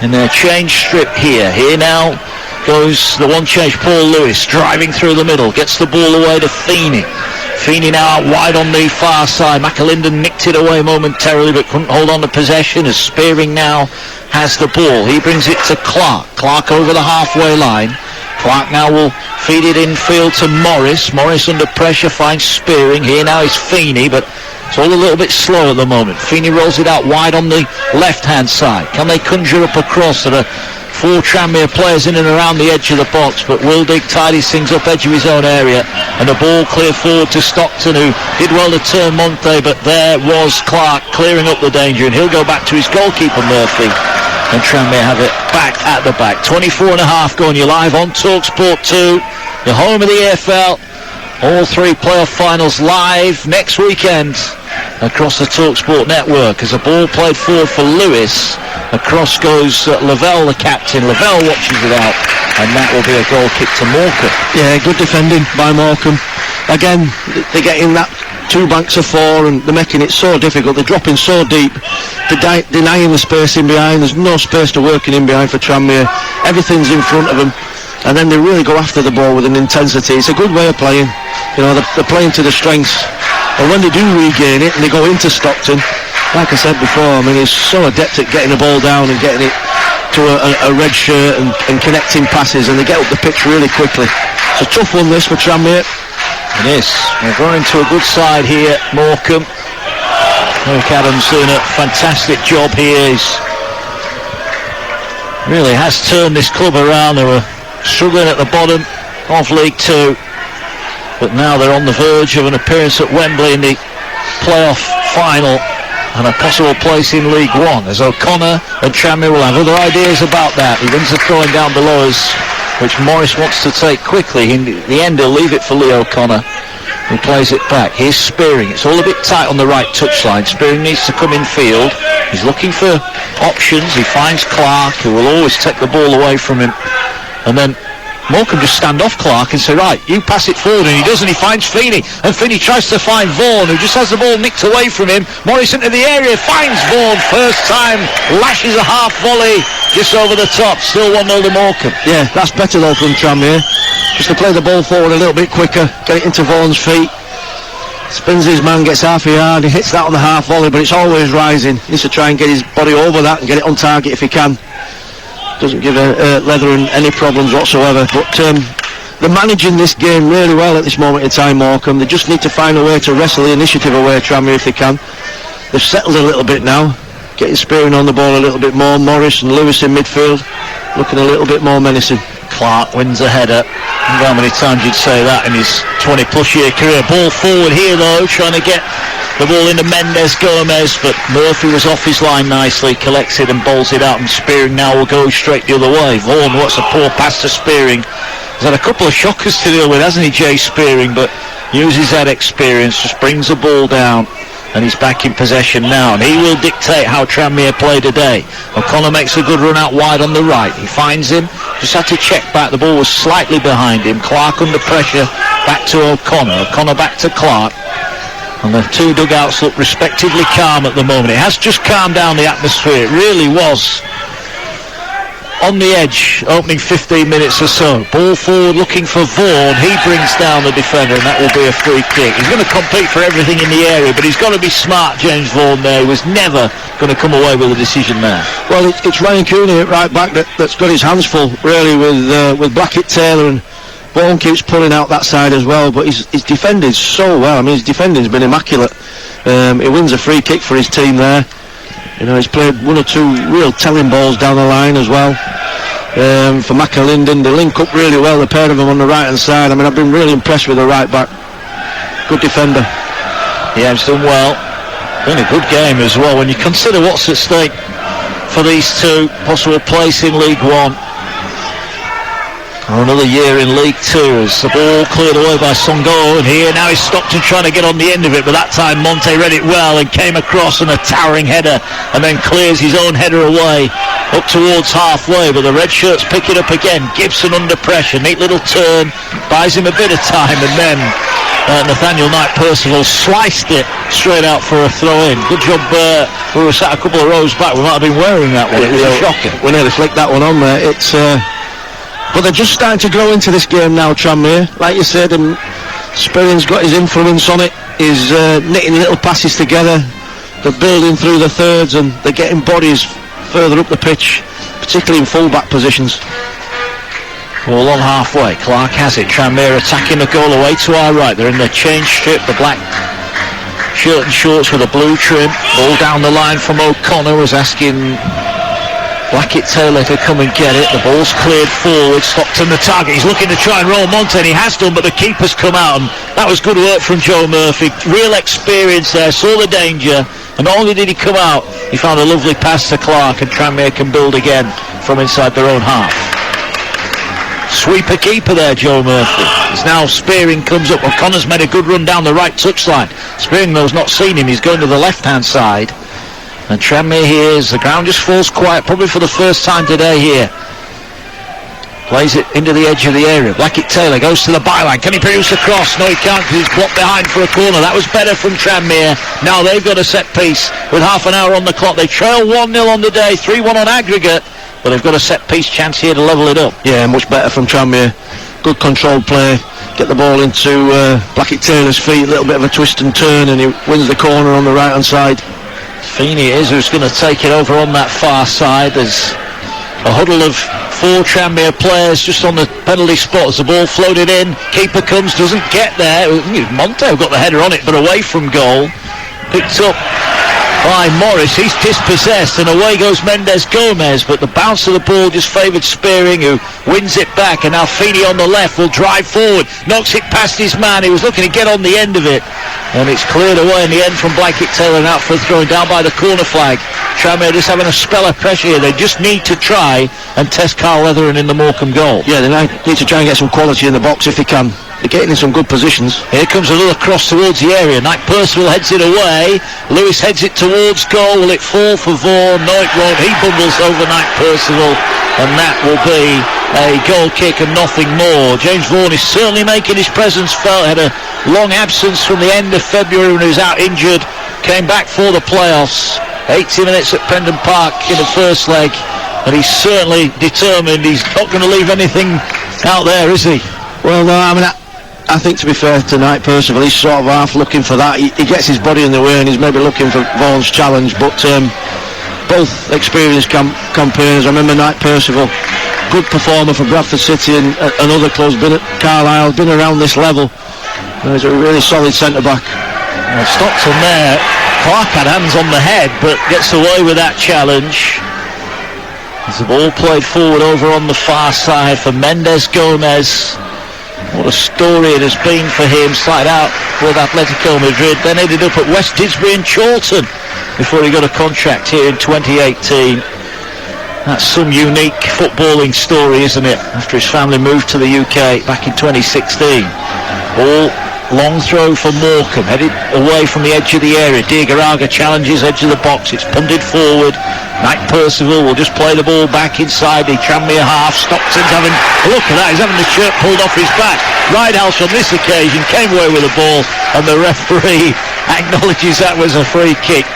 in their change strip here. Here now goes the one change, Paul Lewis, driving through the middle, gets the ball away to Feeney. Feeney now out wide on the far side. McAlinden nicked it away momentarily, but couldn't hold on to possession, as Spearing now has the ball. He brings it to Clark. Clark over the halfway line. Clark now will feed it infield to Morris. Morris under pressure finds Spearing. Here now is Feeney, but it's all a little bit slow at the moment. Feeney rolls it out wide on the left-hand side. Can they conjure up a cross? There are 4 Tranmere players in and around the edge of the box, but Wildig tidies things up edge of his own area, and the ball clear forward to Stockton, who did well to turn Monthé, but there was Clark clearing up the danger, and he'll go back to his goalkeeper Murphy, and Tranmere have it back at the back. 24 and a half going. You're live on Talksport 2, the home of the AFL. All 3 playoff finals live next weekend across the Talksport network, as a ball played forward for Lewis. Across goes Lavelle, the captain. Lavelle watches it out, and that will be a goal kick to Morcambe. Yeah, good defending by Morcambe. Again, they're getting that 2 banks of 4, and they're making it so difficult. They're dropping so deep, they're denying the space in behind. There's no space to work in behind for Tranmere. Everything's in front of them, and then they really go after the ball with an intensity. It's a good way of playing. You know, they're playing to the strengths, and when they do regain it and they go into Stockton, like I said before, I mean, he's so adept at getting the ball down and getting it to a red shirt and connecting passes, and they get up the pitch really quickly. It's a tough one, this, for Tranmere. It is. They're going to a good side here, Morcambe. Eric Adams doing a fantastic job here. He's really has turned this club around. They were struggling at the bottom of League 2, but now they're on the verge of an appearance at Wembley in the playoff final and a possible place in League 1, as O'Connor and Tranmere will have other ideas about that. He wins the throwing down below us, which Morris wants to take quickly. In the end, he'll leave it for Lee O'Connor. He plays it back. Here's Spearing. It's all a bit tight on the right touchline. Spearing needs to come in field. He's looking for options. He finds Clark, who will always take the ball away from him. And then Morcambe just stand off Clark and say, right, you pass it forward, and he does, and he finds Feeney, and Feeney tries to find Vaughan, who just has the ball nicked away from him. Morris into the area, finds Vaughan, first time, lashes a half volley just over the top, still 1-0 to Morcambe. Yeah, that's better though from Tranmere, just to play the ball forward a little bit quicker, get it into Vaughan's feet, spins his man, gets half a yard, he hits that on the half volley, but it's always rising. He needs to try and get his body over that and get it on target if he can. Doesn't give Leathern any problems whatsoever, but they're managing this game really well at this moment in time, Morcambe. They just need to find a way to wrestle the initiative away, Tranmere, if they can. They've settled a little bit now, getting Spearing on the ball a little bit more. Morris and Lewis in midfield, looking a little bit more menacing. Clark wins a header. I wonder how many times you'd say that in his 20-plus year career. Ball forward here, though, trying to get the ball into Mendes-Gomez, but Murphy was off his line nicely, collects it and bowls it out, and Spearing now will go straight the other way. Vaughan, what's a poor pass to Spearing. He's had a couple of shockers to deal with, hasn't he, Jay Spearing, but uses that experience, just brings the ball down, and he's back in possession now, and he will dictate how Tranmere play today. O'Connor makes a good run out wide on the right. He finds him, just had to check back, the ball was slightly behind him. Clark under pressure, back to O'Connor. O'Connor back to Clark. And the two dugouts look respectively calm at the moment. It has just calmed down the atmosphere. It really was on the edge, opening 15 minutes or so. Ball forward looking for Vaughan. He brings down the defender, and that will be a free kick. He's going to compete for everything in the area, but he's got to be smart, James Vaughan there. He was never going to come away with a decision there. Well, it's Ryan Cooney at right back that's got his hands full, really, with Blackett-Taylor, and Vaughan keeps pulling out that side as well, but he's defended so well. I mean, his defending's been immaculate. He wins a free kick for his team there. You know, he's played one or two real telling balls down the line as well. For McAlinden, they link up really well, the pair of them on the right hand side. I mean, I've been really impressed with the right back. Good defender. Yeah, he's done well. Been a good game as well when you consider what's at stake for these two. Possible place in League One, or another year in League Two, as the ball cleared away by Songo, and here now is Stockton trying to get on the end of it, but that time Monte read it well and came across on a towering header, and then clears his own header away up towards halfway, but the red shirts pick it up again. Gibson under pressure, neat little turn, buys him a bit of time, and then Nathaniel Knight-Percival sliced it straight out for a throw-in. Good job. We were sat a couple of rows back, we might have been wearing that one. It was a shocker. We nearly flicked that one on there. It's but they're just starting to grow into this game now, Tranmere. Like you said, Spearing's got his influence on it. He's knitting little passes together. They're building through the thirds, and they're getting bodies further up the pitch, particularly in full-back positions. Ball on halfway. Clark has it. Tranmere attacking the goal away to our right. They're in the change strip, the black shirt and shorts with a blue trim. Ball down the line from O'Connor, was asking Blackett-Taylor to come and get it. The ball's cleared forward. Stockton the target. He's looking to try and roll Monte, and he has done, but the keeper's come out, and that was good work from Joe Murphy. Real experience there, saw the danger, and not only did he come out, he found a lovely pass to Clark, and Tranmere can build again from inside their own half. Sweeper keeper there, Joe Murphy. It's now Spearing comes up. O'Connor's made a good run down the right touchline. Spearing, though, has not seen him. He's going to the left-hand side. And Tranmere here, as the ground just falls quiet, probably for the first time today here. Plays it into the edge of the area. Blackett-Taylor goes to the byline. Can he produce a cross? No, he can't, because he's blocked behind for a corner. That was better from Tranmere. Now they've got a set piece with half an hour on the clock. They trail 1-0 on the day, 3-1 on aggregate, but they've got a set piece chance here to level it up. Yeah, much better from Tranmere. Good controlled play. Get the ball into Blackett-Taylor's feet. A little bit of a twist and turn, and he wins the corner on the right hand side. Feeney is who's going to take it over on that far side. There's a huddle of 4 Tranmere players just on the penalty spot as the ball floated in. Keeper comes, doesn't get there. Monte got the header on it, but away from goal. Picked up by Morris. He's dispossessed, and away goes Mendes-Gomez, but the bounce of the ball just favoured Spearing, who wins it back, and now Feeney on the left will drive forward, knocks it past his man. He was looking to get on the end of it, and it's cleared away in the end from Blackett-Taylor, and out for a throw down by the corner flag. Tranmere just having a spell of pressure here. They just need to try and test Carl Leathern in the Morcambe goal. Yeah, they need to try and get some quality in the box if they can. they're getting in some good positions. Here comes another cross towards the area. Knight Percival heads it away. Lewis heads it towards goal. Will it fall for Vaughan? No, it won't. He bundles over Knight Percival, and that will be a goal kick and nothing more. James Vaughan is certainly making his presence felt. Had a long absence from the end of February when he was out injured. Came back for the playoffs. 80 minutes at Pendon Park in the first leg, and he's certainly determined. He's not going to leave anything out there, is he? Well, no, I mean, I think, to be fair to Knight Percival, he's sort of half looking for that. He gets his body in the way and he's maybe looking for Vaughan's challenge, but both experienced campaigners. I remember Knight Percival, good performer for Bradford City and other clubs, been at Carlisle, been around this level. He's a really solid centre-back. Well, Stockton there, Clark had hands on the head but gets away with that challenge. There's the ball played forward over on the far side for Mendes Gomez. What a story it has been for him. Started out with Atletico Madrid, then ended up at West Didsbury and Chorlton before he got a contract here in 2018. That's some unique footballing story, isn't it? After his family moved to the UK back in 2016. Ball long throw for Morcambe, headed away from the edge of the area. Diagaraga challenges edge of the box. It's punted forward. Knight Percival will just play the ball back inside the Tranmere half. Stockton's having a look at that. He's having the shirt pulled off his back. Ridehouse on this occasion came away with the ball, and the referee acknowledges that was a free kick.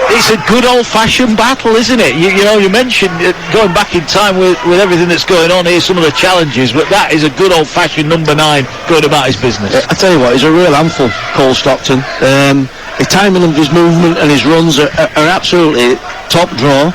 It's a good old-fashioned battle, isn't it? You know, you mentioned going back in time with everything that's going on here, some of the challenges, but that is a good old-fashioned number 9 going about his business. I tell you what, he's a real handful, Cole Stockton. The timing of his movement and his runs are absolutely top draw,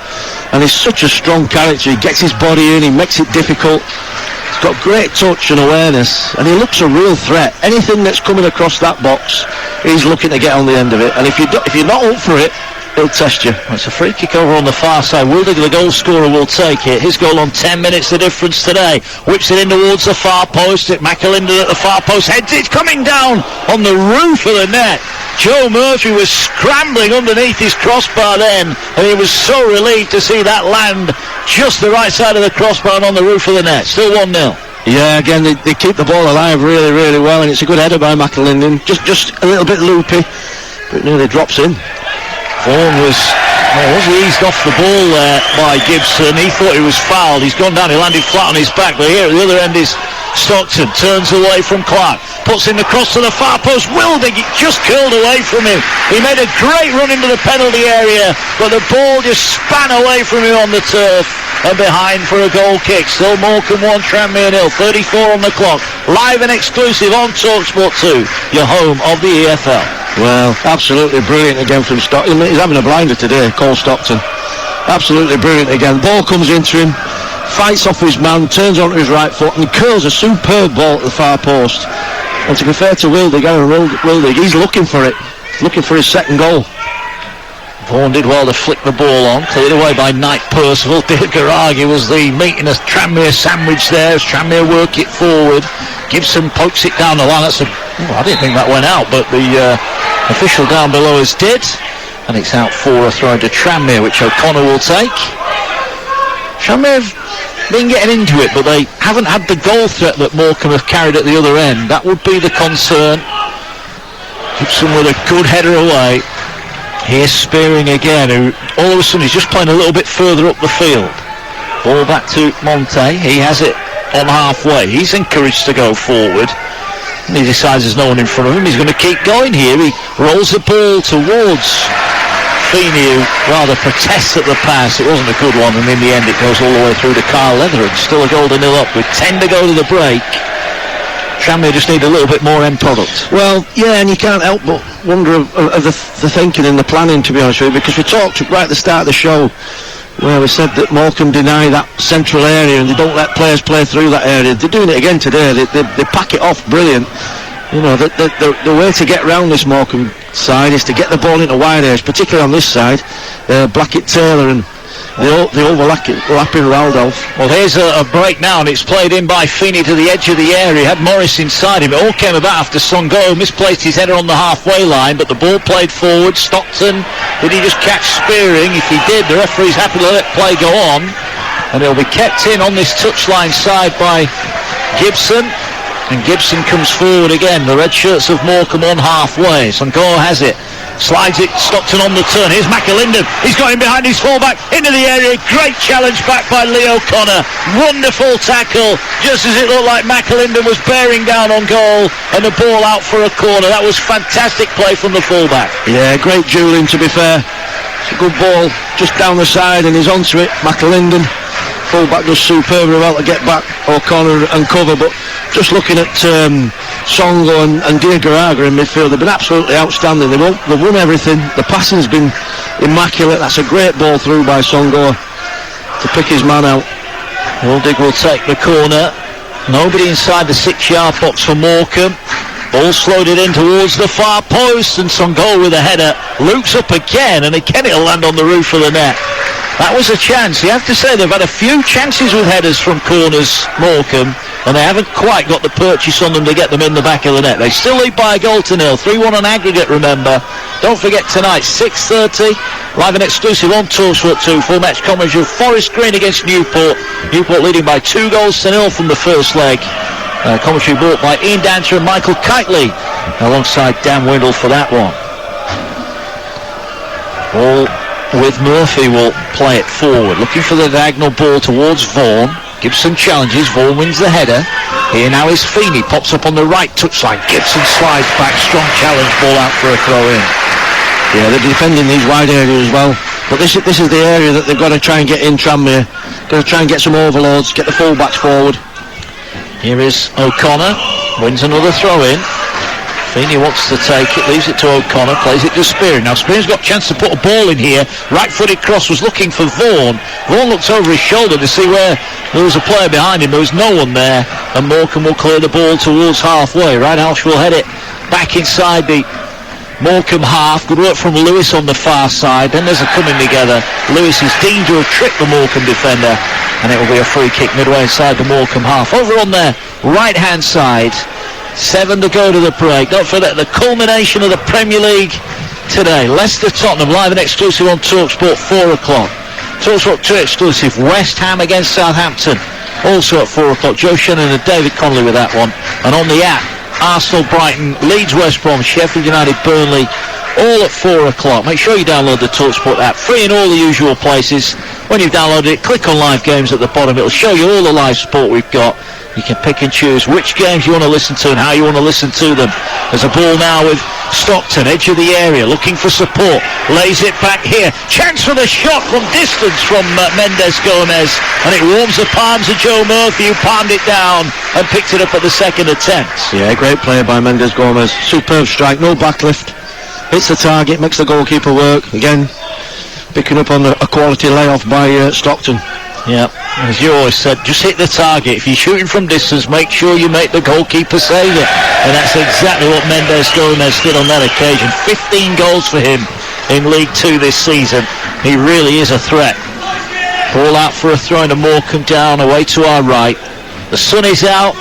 and he's such a strong character. He gets his body in, he makes it difficult. He's got great touch and awareness, and he looks a real threat. Anything that's coming across that box, he's looking to get on the end of it, and if you're not up for it, he'll test you. It's a free kick over on the far side. Wildig, the goal scorer, will take it. His goal on 10 minutes, the difference today. Whips it in towards the far post. McAlinden at the far post. Heads it, coming down on the roof of the net. Joe Murphy was scrambling underneath his crossbar then, and he was so relieved to see that land just the right side of the crossbar and on the roof of the net. Still 1-0. Yeah, again, they keep the ball alive really, really well, and it's a good header by McAlinden. Just a little bit loopy, but nearly drops in. Vaughan was eased off the ball there by Gibson. He thought he was fouled. He's gone down, he landed flat on his back, but here at the other end is Stockton. Turns away from Clark, puts in the cross to the far post. Wildig just curled away from him. He made a great run into the penalty area, but the ball just span away from him on the turf and behind for a goal kick. Still Morcambe 1, Tranmere 0. 34 on the clock. Live and exclusive on Talksport 2, your home of the EFL. Well, absolutely brilliant again from Stockton. He's having a blinder today, Cole Stockton. Absolutely brilliant again. Ball comes into him, fights off his man, turns onto his right foot and curls a superb ball at the far post. And to be fair to Wildig, he's looking for it, looking for his second goal. Vaughan did well to flick the ball on, cleared away by Knight Percival. Diagaraga was the meat in a Tranmere sandwich there as Tranmere work it forward. Gibson pokes it down the line. I didn't think that went out, but the official down below us did, and it's out for a throw to Tranmere, which O'Connor will take. Tranmere have been getting into it, but they haven't had the goal threat that Morcambe have carried at the other end. That would be the concern. Gibson with a good header away. Here's Spearing again, who all of a sudden is just playing a little bit further up the field. Ball back to Monte. He has it on halfway. He's encouraged to go forward. And he decides there's no one in front of him. He's going to keep going here. He rolls the ball towards Feeney, who rather protests at the pass. It wasn't a good one, and in the end it goes all the way through to Kyle Leatherhead. Still a goal to 0 up with 10 to go to the break. Tranmere just need a little bit more end product. Well, yeah, and you can't help but wonder of the thinking and the planning, to be honest with you, because we talked right at the start of the show where we said that Morcambe deny that central area and they don't let players play through that area. They're doing it again today. They pack it off brilliant. You know, the way to get round this Morcambe side is to get the ball into wide areas, particularly on this side. Blackett-Taylor and the overlapping Raldolph. Well, here's a break now, and it's played in by Feeney to the edge of the area. Had Morris inside him. It all came about after Songo misplaced his header on the halfway line, but the ball played forward. Stockton, did he just catch Spearing? If he did, the referee's happy to let play go on, and it'll be kept in on this touchline side by Gibson. And Gibson comes forward again. The red shirts of Morcambe on halfway. Songoa has it. Slides it. Stockton on the turn. Here's McAlinden. He's got him behind his fullback. Into the area. Great challenge back by Lee O'Connor. Wonderful tackle. Just as it looked like McAlinden was bearing down on goal. And the ball out for a corner. That was fantastic play from the fullback. Yeah, great dueling, to be fair. It's a good ball. Just down the side and he's onto it. McAlinden. Fullback does superbly well to get back O'Connor and cover, but just looking at Songo and Diagaraga in midfield, they've been absolutely outstanding. They've won everything. The passing's been immaculate. That's a great ball through by Songo to pick his man out. Wildig will take the corner. Nobody inside the 6-yard box for Morcambe. Ball slowed it in towards the far post, and Songo with a header loops up again, and again it'll land on the roof of the net. That was a chance. You have to say they've had a few chances with headers from corners, Morcambe, and they haven't quite got the purchase on them to get them in the back of the net. They still lead by a goal to nil. 3-1 on aggregate, remember. Don't forget tonight, 6:30, live and exclusive on Talksport 2, full match coverage of Forest Green against Newport. Newport leading by 2 goals to nil from the first leg. Commentary brought by Ian Dancher and Michael Kitely, alongside Dan Windle for that one. Ball with Murphy will play it forward, looking for the diagonal ball towards Vaughan. Gibson challenges, Vaughan wins the header. Here now is Feeney, pops up on the right touchline. Gibson slides back, strong challenge, ball out for a throw in. Yeah, they're defending these wide areas as well. But this is the area that they've got to try and get in Tranmere. Got to try and get some overloads, get the full-backs forward. Here is O'Connor, wins another throw in. Feeney wants to take it, leaves it to O'Connor, plays it to Spearing. Now Spearing's got a chance to put a ball in here. Right-footed cross, was looking for Vaughan. Vaughan looks over his shoulder to see where there was a player behind him. There was no one there, and Morcambe will clear the ball towards halfway. Right, Alsh will head it back inside the Morcambe half. Good work from Lewis on the far side. Then there's a coming together. Lewis is deemed to have tricked the Morcambe defender, and it will be a free kick midway inside the Morcambe half. Over on their right-hand side, 7 to go to the break. Don't forget the culmination of the Premier League today. Leicester Tottenham, live and exclusive on Talksport, 4 o'clock. Talksport 2 exclusive, West Ham against Southampton, also at 4 o'clock. Joe Shannon and David Connolly with that one. And on the app, Arsenal, Brighton, Leeds, West Brom, Sheffield United, Burnley, all at 4 o'clock. Make sure you download the Talksport app, free in all the usual places. When you've downloaded it, click on live games at the bottom. It'll show you all the live sport we've got. You can pick and choose which games you want to listen to and how you want to listen to them. There's a ball now with Stockton, edge of the area, looking for support. Lays it back here. Chance for the shot from distance from Mendes Gomez. And it warms the palms of Joe Murphy, who palmed it down and picked it up at the second attempt. Yeah, great play by Mendes Gomez. Superb strike, no backlift. Hits the target, makes the goalkeeper work. Again, picking up on a quality layoff by Stockton. Yeah, as you always said, just hit the target. If you're shooting from distance, make sure you make the goalkeeper save it. And that's exactly what Mendes Gomez did on that occasion. 15 goals for him in League 2 this season. He really is a threat. Ball out for a throw into Morcambe down, away to our right. The sun is out.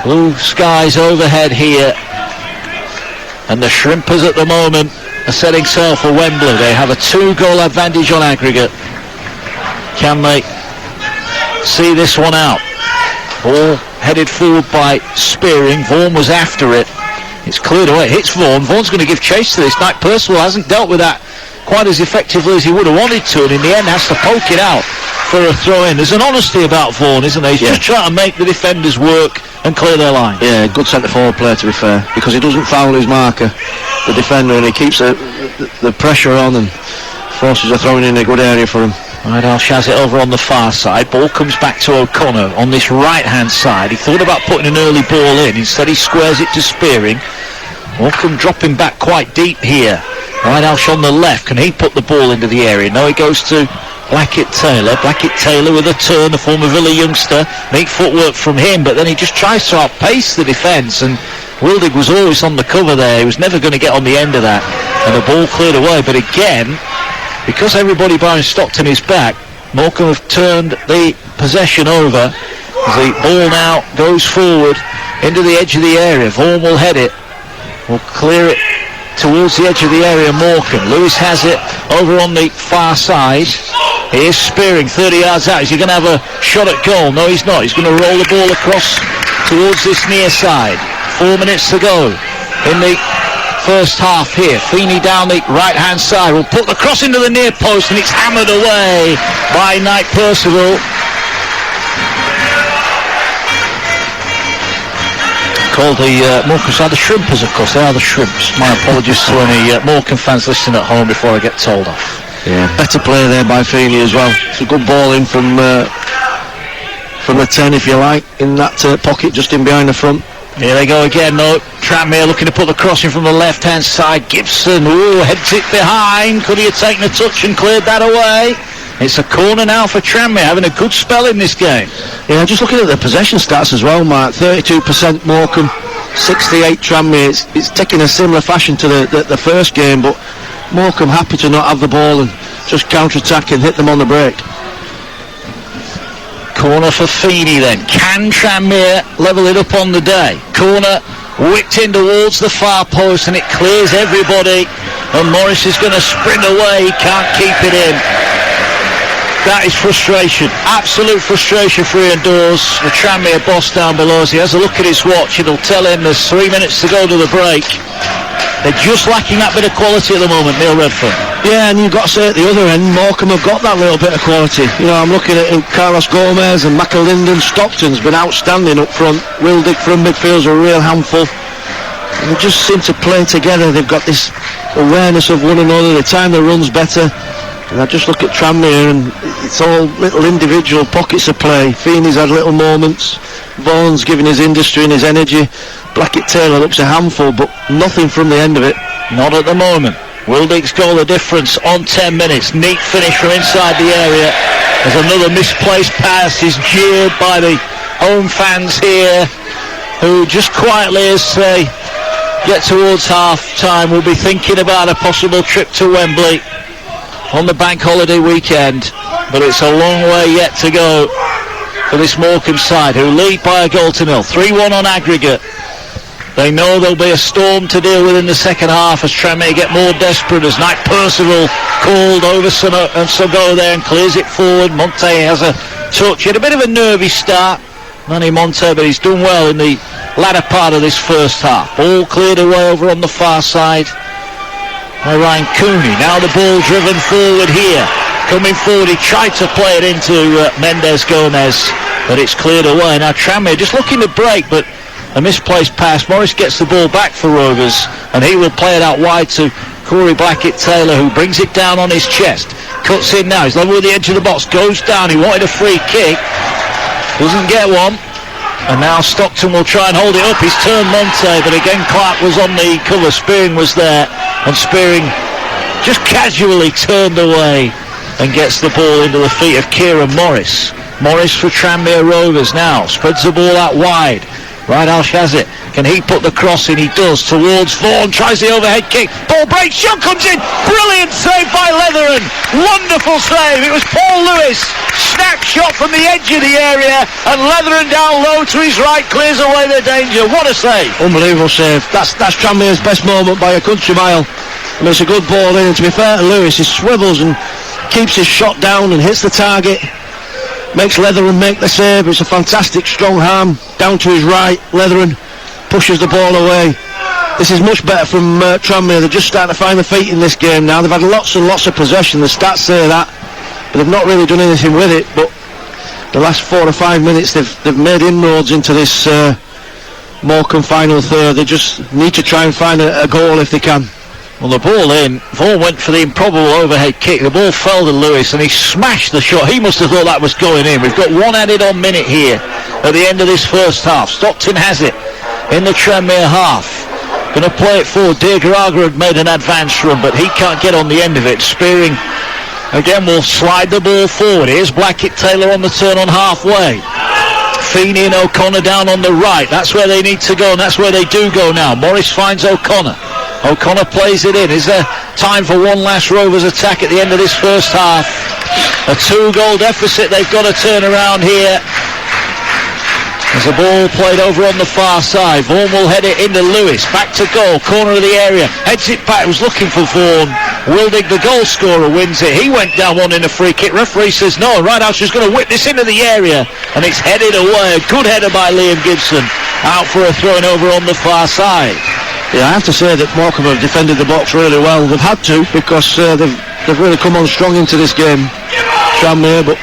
Blue skies overhead here. And the Shrimpers at the moment are setting sail for Wembley. They have a 2-goal advantage on aggregate. Can they see this one out? Ball headed forward by Spearing. Vaughan was after it. It's cleared away. It hits Vaughan. Vaughan's going to give chase to this. Knight Percival hasn't dealt with that quite as effectively as he would have wanted to, and in the end has to poke it out for a throw in. There's an honesty about Vaughan, isn't there? He's just trying to make the defenders work and clear their line. Yeah, good centre forward player, to be fair, because he doesn't foul his marker, the defender, and he keeps the pressure on and forces a throw in a good area for him. Right, Alsh has it over on the far side. Ball comes back to O'Connor on this right-hand side. He thought about putting an early ball in. Instead, he squares it to Spearing. Morcambe dropping back quite deep here. Right, Alsh on the left. Can he put the ball into the area? No, he goes to Blackett-Taylor. Blackett-Taylor with a turn, the former Villa youngster. Neat footwork from him, but then he just tries to outpace the defence, and Wildig was always on the cover there. He was never going to get on the end of that. And the ball cleared away, but again, because everybody behind Stockton is back, Morcambe have turned the possession over. The ball now goes forward into the edge of the area. Vaughan will head it. Will clear it towards the edge of the area, Morcambe. Lewis has it over on the far side. Here's Spearing, 30 yards out. Is he going to have a shot at goal? No, he's not. He's going to roll the ball across towards this near side. 4 minutes to go in the first half here. Feeney down the right hand side will put the cross into the near post, and it's hammered away by Knight Percival. Called the Morecambe side the Shrimpers, of course. They are the Shrimps. My apologies to any Morecambe fans listening at home before I get told off. Yeah, better play there by Feeney as well. It's a good ball in from the 10, if you like, in that pocket just in behind the front. Here they go again, though. Tranmere looking to put the cross in from the left-hand side. Gibson, heads it behind. Could he have taken a touch and cleared that away? It's a corner now for Tranmere, having a good spell in this game. Yeah, just looking at the possession stats as well, Mark. 32% Morecambe, 68 Tranmere. It's taking a similar fashion to the first game, but Morecambe happy to not have the ball and just counter-attack and hit them on the break. Corner for Feeney then. Can Tranmere level it up on the day? Corner whipped in towards the far post, and it clears everybody, and Morris is going to sprint away. He can't keep it in. That is frustration, absolute frustration for Ian Dawes, the Tranmere boss down below. As he has a look at his watch, it'll tell him there's 3 minutes to go to the break. They're just lacking that bit of quality at the moment, Neil Redfern. Yeah, and you've got to say at the other end, Morecambe have got that little bit of quality. You know, I'm looking at Carlos Gomez and McAlinden. Stockton's been outstanding up front. Wildick from midfield's a real handful. And they just seem to play together. They've got this awareness of one another. They time their runs better. And I just look at Tranmere, and it's all little individual pockets of play. Feeney's had little moments. Vaughan's giving his industry and his energy. Blackett-Taylor looks a handful, but nothing from the end of it. Not at the moment. Wildick's goal the difference on 10 minutes. Neat finish from inside the area. There's another misplaced pass. He's jeered by the home fans here, who just quietly, as they get towards half-time, will be thinking about a possible trip to Wembley on the bank holiday weekend. But it's a long way yet to go for this Morecambe side, who lead by a goal to nil. 3-1 on aggregate. They know there'll be a storm to deal with in the second half as Tranmere get more desperate, as Knight Percival called over some go there and clears it forward. Monte has a touch. He had a bit of a nervy start, Manny Monte, but he's done well in the latter part of this first half. Ball cleared away over on the far side by Ryan Cooney. Now the ball driven forward here. Coming forward, he tried to play it into Mendes Gomez, but it's cleared away. Now Tranmere just looking to break, but a misplaced pass. Morris gets the ball back for Rovers, and he will play it out wide to Corey Blackett-Taylor, who brings it down on his chest. Cuts in now. He's level with the edge of the box. Goes down. He wanted a free kick. Doesn't get one. And now Stockton will try and hold it up. He's turned Monte, but again Clark was on the cover. Spearing was there, and Spearing just casually turned away and gets the ball into the feet of Kieran Morris. Morris for Tranmere Rovers now. Spreads the ball out wide. Right, Al-Shazit, can he put the cross in? He does, towards Vaughan, tries the overhead kick, ball breaks, shot comes in, brilliant save by Leatheran, wonderful save. It was Paul Lewis, snap shot from the edge of the area, and Leatheran down low to his right, clears away the danger. What a save. Unbelievable save. That's Tranmere's best moment by a country mile. I mean, it's a good ball in, and to be fair to Lewis, he swivels and keeps his shot down and hits the target. Makes Leatheran make the save. It's a fantastic strong arm down to his right. Leatheran pushes the ball away. This is much better from Tranmere. They're just starting to find their feet in this game now. They've had lots and lots of possession. The stats say that, but they've not really done anything with it. But the last 4 or 5 minutes, they've made inroads into this Morecambe final third. They just need to try and find a goal if they can. Well, the ball in. Vaughan went for the improbable overhead kick. The ball fell to Lewis, and he smashed the shot. He must have thought that was going in. We've got one added on minute here at the end of this first half. Stockton has it in the Tranmere half. Going to play it forward. Deagaraga had made an advance run, but he can't get on the end of it. Spearing again will slide the ball forward. Here's Blackett-Taylor on the turn on halfway. Feeney and O'Connor down on the right. That's where they need to go, and that's where they do go now. Morris finds O'Connor. O'Connor plays it in. Is there time for one last Rovers attack at the end of this first half? A 2-goal deficit they've got to turn around here. There's a ball played over on the far side. Vaughan will head it into Lewis. Back to goal, corner of the area. Heads it back, was looking for Vaughan. Wildig, the goal scorer, wins it. He went down one in a free kick. Referee says no. Ridehouse is going to whip this into the area. And it's headed away. A good header by Liam Gibson. Out for a throw-in over on the far side. Yeah, I have to say that Morcambe have defended the box really well. They've had to, because they've really come on strong into this game. Tranmere, but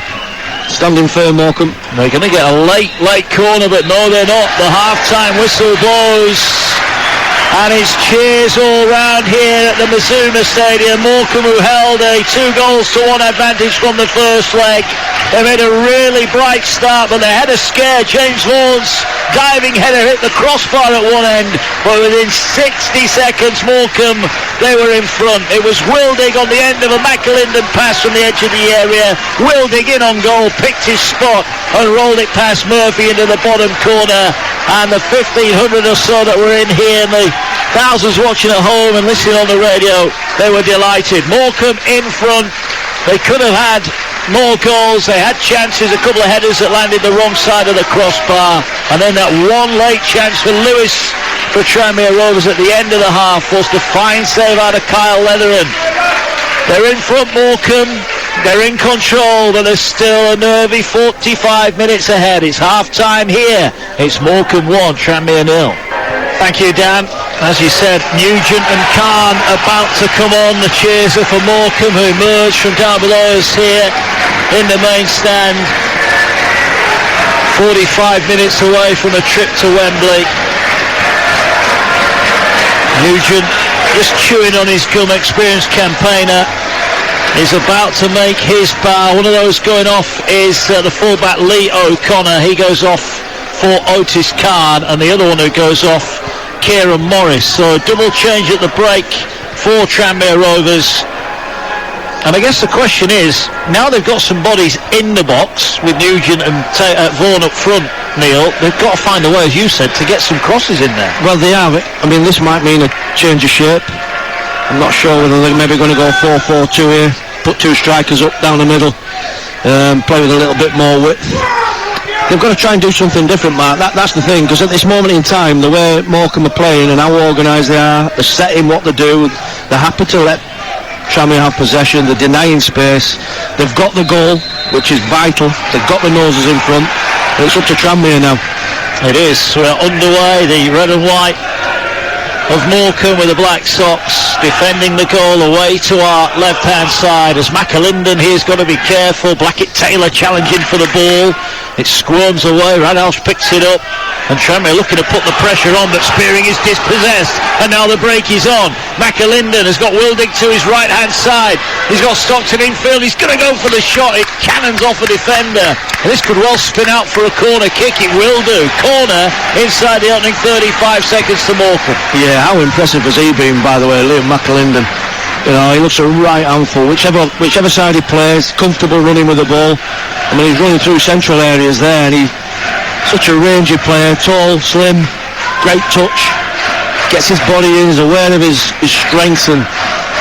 standing firm, Morcambe. They're going to get a late corner, but no, they're not. The half-time whistle blows, and it's cheers all round here at the Mazuma Stadium. Morcambe, who held a 2-1 advantage from the first leg. They made a really bright start, but they had a scare. James Vaughan's diving header hit the crossbar at one end, but within 60 seconds, Morcambe, they were in front. It was Wildig on the end of a McAlinden pass from the edge of the area. Wildig in on goal, picked his spot and rolled it past Murphy into the bottom corner. And the 1,500 or so that were in here, and the thousands watching at home and listening on the radio, they were delighted. Morcambe in front. They could have had more goals. They had chances, a couple of headers that landed the wrong side of the crossbar, and then that one late chance for Lewis for Tranmere Rovers at the end of the half was the fine save out of Kyle Leatheran. They're in front, Morcambe. They're in control, but there's still a nervy 45 minutes ahead. It's half-time here. It's Morcambe 1, Tranmere 0. Thank you, Dan. As you said, Nugent and Khan about to come on. The cheers are for Morcambe, who emerged from down below us here in the main stand. 45 minutes away from a trip to Wembley. Nugent just chewing on his gum, experienced campaigner. Is about to make his bow. One of those going off is the fullback Lee O'Connor. He goes off for Otis Khan, and the other one who goes off, Kieran Morris. So a double change at the break for Tranmere Rovers. And I guess the question is, now they've got some bodies in the box with Nugent and Vaughan up front, Neil, they've got to find a way, as you said, to get some crosses in there. Well, they have. I mean, this might mean a change of shape. I'm not sure whether they're maybe going to go 4-4-2 here, put two strikers up down the middle, play with a little bit more width. They've got to try and do something different, Mark. That's the thing, because at this moment in time, the way Morcambe are playing and how organised they are, they're setting what they do, they're happy to let Tranmere have possession, they're denying space, they've got the goal, which is vital, they've got the noses in front, and it's up to Tranmere now. It is. We're underway, the red and white of Morcambe with the black socks, defending the goal away to our left-hand side as McAlinden here's got to be careful. Blackett-Taylor challenging for the ball. It squirms away, Radhouse picks it up, and Tranmere looking to put the pressure on, but Spearing is dispossessed, and now the break is on. McAlinden has got Wildig to his right-hand side. He's got Stockton infield, he's going to go for the shot. It cannons off a defender, and this could well spin out for a corner kick. It will do. Corner inside the opening 35 seconds to Morcambe. Yeah, how impressive has he been, by the way, Liam McAlinden. You know, he looks a right handful. Whichever side he plays, comfortable running with the ball. I mean, he's running through central areas there, and he's such a rangy player, tall, slim, great touch. Gets his body in, he's aware of his strengths, and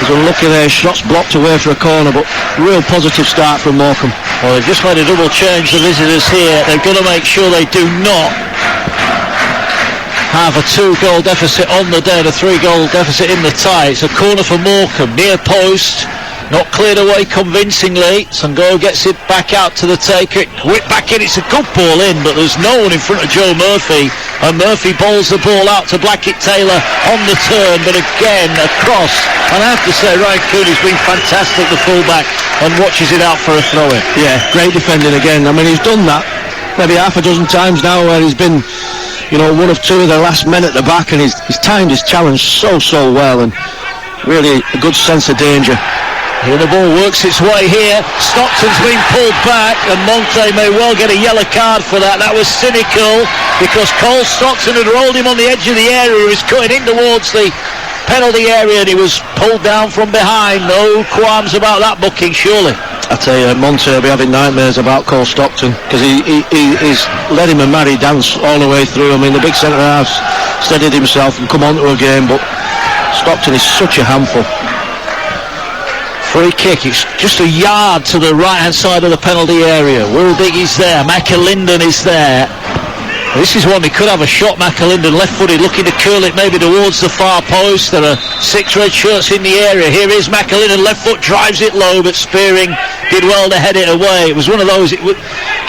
he's unlucky there. His shot's blocked away for a corner, but real positive start from Morcambe. Well, they've just made a double change, the visitors here. They've got to make sure they do not have a 2-goal deficit on the day, a 3-goal deficit in the tie. It's a corner for Morcambe, near post, not cleared away convincingly. Sango gets it back out to the taker, whipped back in. It's a good ball in, but there's no one in front of Joe Murphy, and Murphy bowls the ball out to Blackett-Taylor on the turn, but again across. And I have to say, Ryan Cooney's been fantastic, the fullback, and watches it out for a throw-in. Yeah, great defending again. I mean, he's done that maybe half a dozen times now, where he's been, you know, one of two of the last men at the back, and he's timed his challenge so well, and really a good sense of danger. Here the ball works its way here. Stockton's been pulled back, and Monte may well get a yellow card for that. That was cynical, because Cole Stockton had rolled him on the edge of the area. He was cutting in towards the penalty area, and he was pulled down from behind. No qualms about that booking, surely. I tell you, Monte will be having nightmares about Cole Stockton, because he's led him a merry dance all the way through. I mean, the big centre-half's steadied himself and come on to a game, but Stockton is such a handful. Free kick, it's just a yard to the right-hand side of the penalty area. Wildig is there, McAlinden is there. This is one he could have a shot. McAlinden left-footed, looking to curl it maybe towards the far post. There are 6 red shirts in the area. Here is McAlinden, left foot drives it low, but Spearing did well to head it away. It was one of those, it was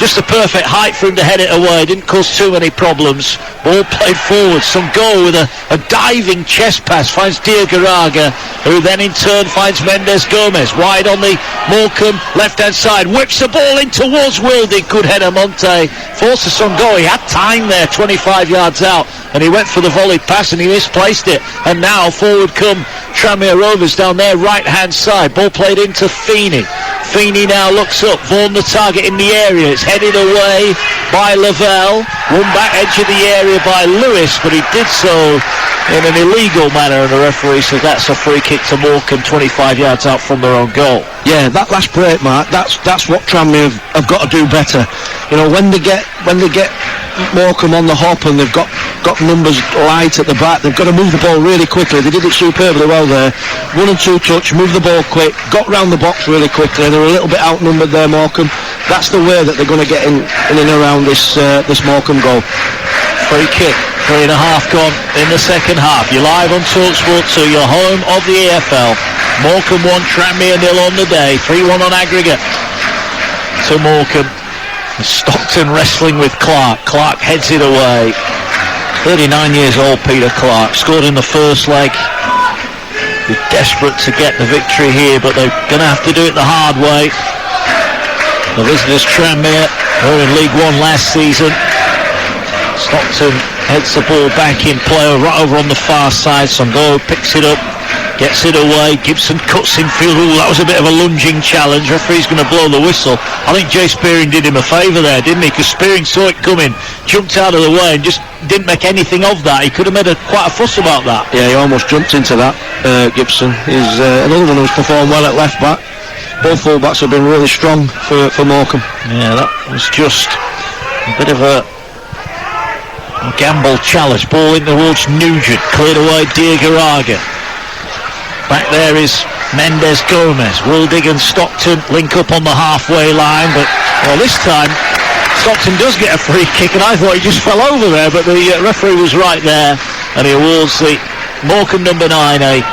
just the perfect height for him to head it away. Didn't cause too many problems. Ball played forward. Some goal with a diving chest pass finds Diagaraga, who then in turn finds Mendes Gomez wide on the Morcambe left-hand side. Whips the ball in towards Wilding. Good header, Monte forces some goal. He had time there, 25 yards out, and he went for the volleyed pass and he misplaced it. And now forward come Tranmere Rovers down their right-hand side. Ball played into Feeney. Feeney now looks up. Vaughan the target in the area. It's headed away by Lavelle. Run back edge of the area by Lewis, but he did so in an illegal manner, and the referee said that's a free kick to Morcambe, 25 yards out from their own goal. Yeah, that last break, Mark, that's what Tranmere have got to do better. You know, when they get Morcambe on the hop and they've got numbers light at the back, they've got to move the ball really quickly. They did it superbly well there. 1 and 2 touch, move the ball quick, got round the box really quickly. They're a little bit outnumbered there, Morcambe. That's the way that they're going to get in and around this Morcambe goal. Free kick, 3.5 gone in the second half. You're live on Talksport 2, your home of the EFL. Morcambe 1, Tranmere 0 on the day. 3-1 on aggregate to Morcambe. Stockton wrestling with Clark. Clark heads it away. 39 years old, Peter Clark. Scored in the first leg. They're desperate to get the victory here, but they're going to have to do it the hard way. The visitors, Tranmere, were in League One last season. Stockton heads the ball back in play right over on the far side. Songo picks it up, gets it away. Gibson cuts in field. Ooh, that was a bit of a lunging challenge. Referee's going to blow the whistle. I think Jay Spearing did him a favour there, didn't he? Because Spearing saw it coming, jumped out of the way and just didn't make anything of that. He could have made quite a fuss about that. Yeah, he almost jumped into that, Gibson. He's another one who's performed well at left back. Both full-backs have been really strong for Morcambe. Yeah, that was just a bit of a gamble challenge. Ball in towards Nugent, cleared away Diagaraga. Back there is Mendes Gomez. Wildig and Stockton link up on the halfway line, but this time Stockton does get a free kick, and I thought he just fell over there, but the referee was right there, and he awards the Morcambe number 9 a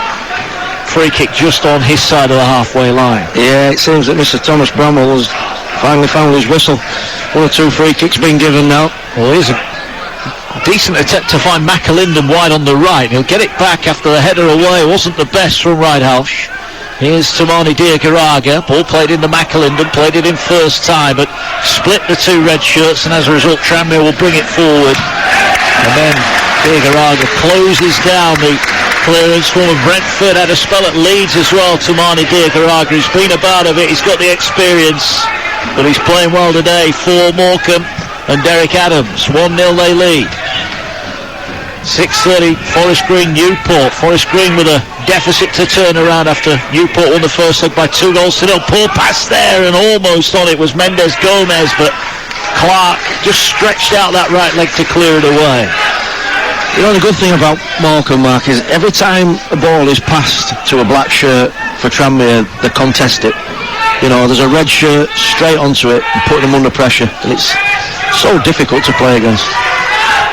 free kick just on his side of the halfway line. Yeah, it seems that Mr. Thomas Bramwell has finally found his whistle. 1 or 2 free kicks being given now. Well, here's a decent attempt to find McAlinden wide on the right. He'll get it back after the header away. Wasn't the best from Ridehouse. Here's Tamani Diagaraga. Ball played into McAlinden, played it in first time, but split the 2 red shirts, and as a result Tranmere will bring it forward. And then Diagaraga closes down the clearance. Former Brentford, had a spell at Leeds as well. Tamani Diagaraga, he's been about a bit, he's got the experience, but he's playing well today for Morcambe. And Derek Adams, 1-0 they lead. 6:30, Forest Green, Newport. Forest Green with a deficit to turn around after Newport won the first leg by 2-0. Poor pass there, and almost on it was Mendes Gomez, but Clark just stretched out that right leg to clear it away. You know, the good thing about Morcambe, Mark, is every time a ball is passed to a black shirt for Tranmere, they contest it. You know, there's a red shirt straight onto it and putting them under pressure, and it's so difficult to play against.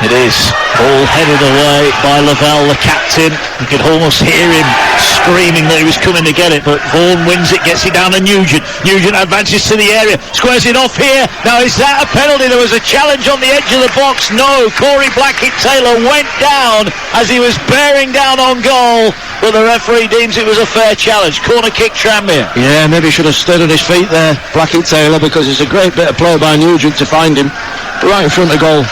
It is. Ball headed away by Lavelle, the captain. You could almost hear him screaming that he was coming to get it, but Vaughan wins it, gets it down to Nugent. Nugent advances to the area, squares it off here. Now, is that a penalty? There was a challenge on the edge of the box. No, Corey Blackett-Taylor went down as he was bearing down on goal, but the referee deems it was a fair challenge. Corner kick, Tranmere. Yeah, maybe he should have stood on his feet there, Blackett-Taylor, because it's a great bit of play by Nugent to find him right in front of goal.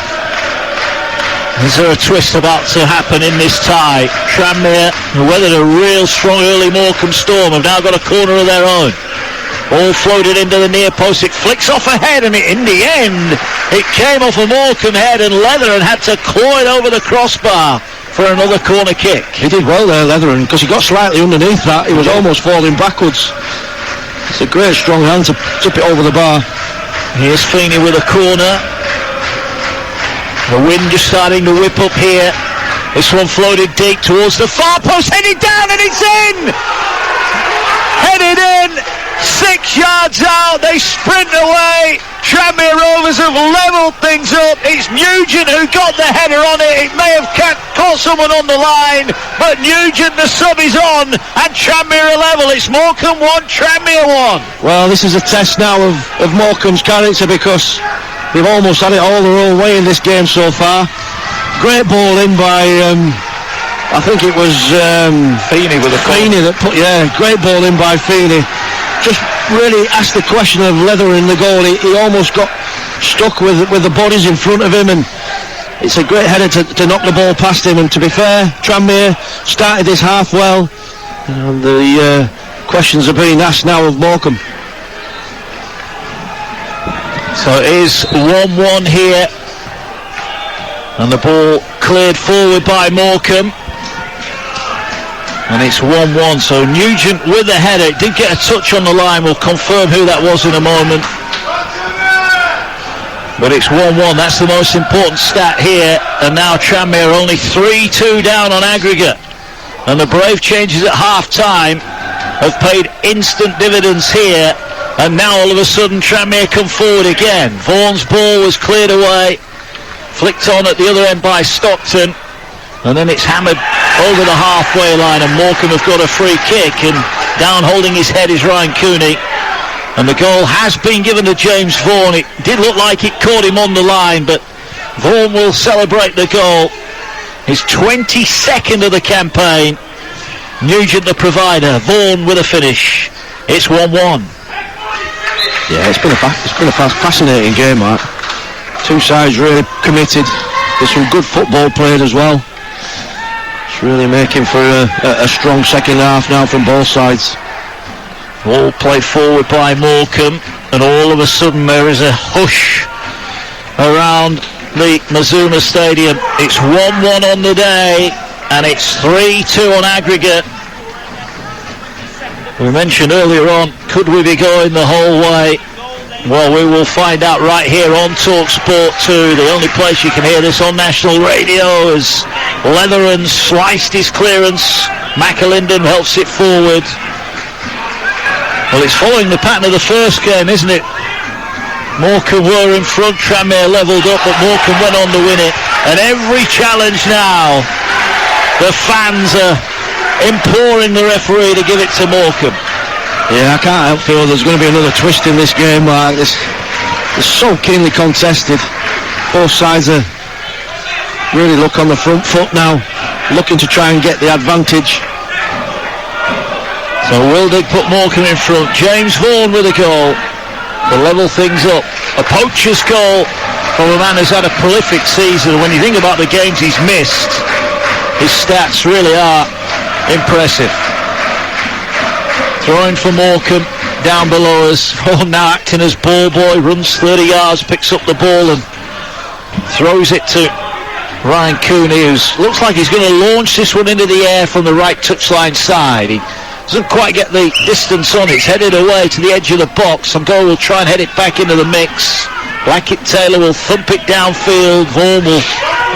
Is there a twist about to happen in this tie? Tranmere, who weathered a real strong early Morcambe storm, have now got a corner of their own. Ball floated into the near post, it flicks off a head, and in the end it came off a Morcambe head, and Leatheran had to claw it over the crossbar for another corner kick. He did well there, Leatheran, because he got slightly underneath that. He was almost falling backwards. It's a great strong hand to tip it over the bar. Here's Feeney with a corner. The wind just starting to whip up here. This one floated deep towards the far post, headed down, and it's in! Headed in, 6 yards out, they sprint away, Tranmere Rovers have levelled things up. It's Nugent who got the header on it. It may have caught someone on the line, but Nugent, the sub, is on, and Tranmere are level. It's Morcambe 1, Tranmere 1. Well, this is a test now of Morcambe's character, because they've almost had it all their own way in this game so far. Great ball in by, I think it was Feeney with a Feeney that put, great ball in by Feeney. Just really asked the question of leathering the goal. He almost got stuck with the bodies in front of him, and it's a great header to knock the ball past him. And to be fair, Tranmere started this half well, and the questions are being asked now of Morcambe. So it is 1-1 here, and the ball cleared forward by Morcambe. And it's 1-1, so Nugent with the header. It did get a touch on the line. We'll confirm who that was in a moment. But it's 1-1. That's the most important stat here. And now Tranmere only 3-2 down on aggregate. And the brave changes at half-time have paid instant dividends here. And now all of a sudden Tranmere come forward again. Vaughan's ball was cleared away, flicked on at the other end by Stockton. And then it's hammered over the halfway line, and Morcambe have got a free kick, and down holding his head is Ryan Cooney. And the goal has been given to James Vaughan. It did look like it caught him on the line, but Vaughan will celebrate the goal. His 22nd of the campaign. Nugent the provider, Vaughan with a finish. It's 1-1. Yeah, it's been a fascinating game, Mark. Two sides really committed. There's some good football played as well. It's really making for a strong second half now from both sides. Ball played forward by Morcambe, and all of a sudden there is a hush around the Mazuma Stadium. It's 1-1 on the day, and it's 3-2 on aggregate. We mentioned earlier on, could we be going the whole way? Well, we will find out right here on Talksport 2, the only place you can hear this on national radio, as Leatheran sliced his clearance. McAlinden helps it forward. Well, it's following the pattern of the first game, isn't it? Morcambe were in front, Tranmere levelled up, but Morcambe went on to win it. And every challenge now, the fans are imploring the referee to give it to Morcambe. Yeah, I can't help feel there's going to be another twist in this game, Mark. It's so keenly contested. Both sides are really look on the front foot now, looking to try and get the advantage. So Wildig put Morcambe in front. James Vaughan with a goal to level things up. A poacher's goal from a man who's had a prolific season. When you think about the games he's missed, his stats really are impressive. Throwing for Morcambe down below us. Vaughan now acting as ball boy, runs 30 yards, picks up the ball and throws it to Ryan Cooney, who looks like he's going to launch this one into the air from the right touchline side. He doesn't quite get the distance on it. It's headed away to the edge of the box. Goal will try and head it back into the mix. Blackett-Taylor will thump it downfield. Vaughan will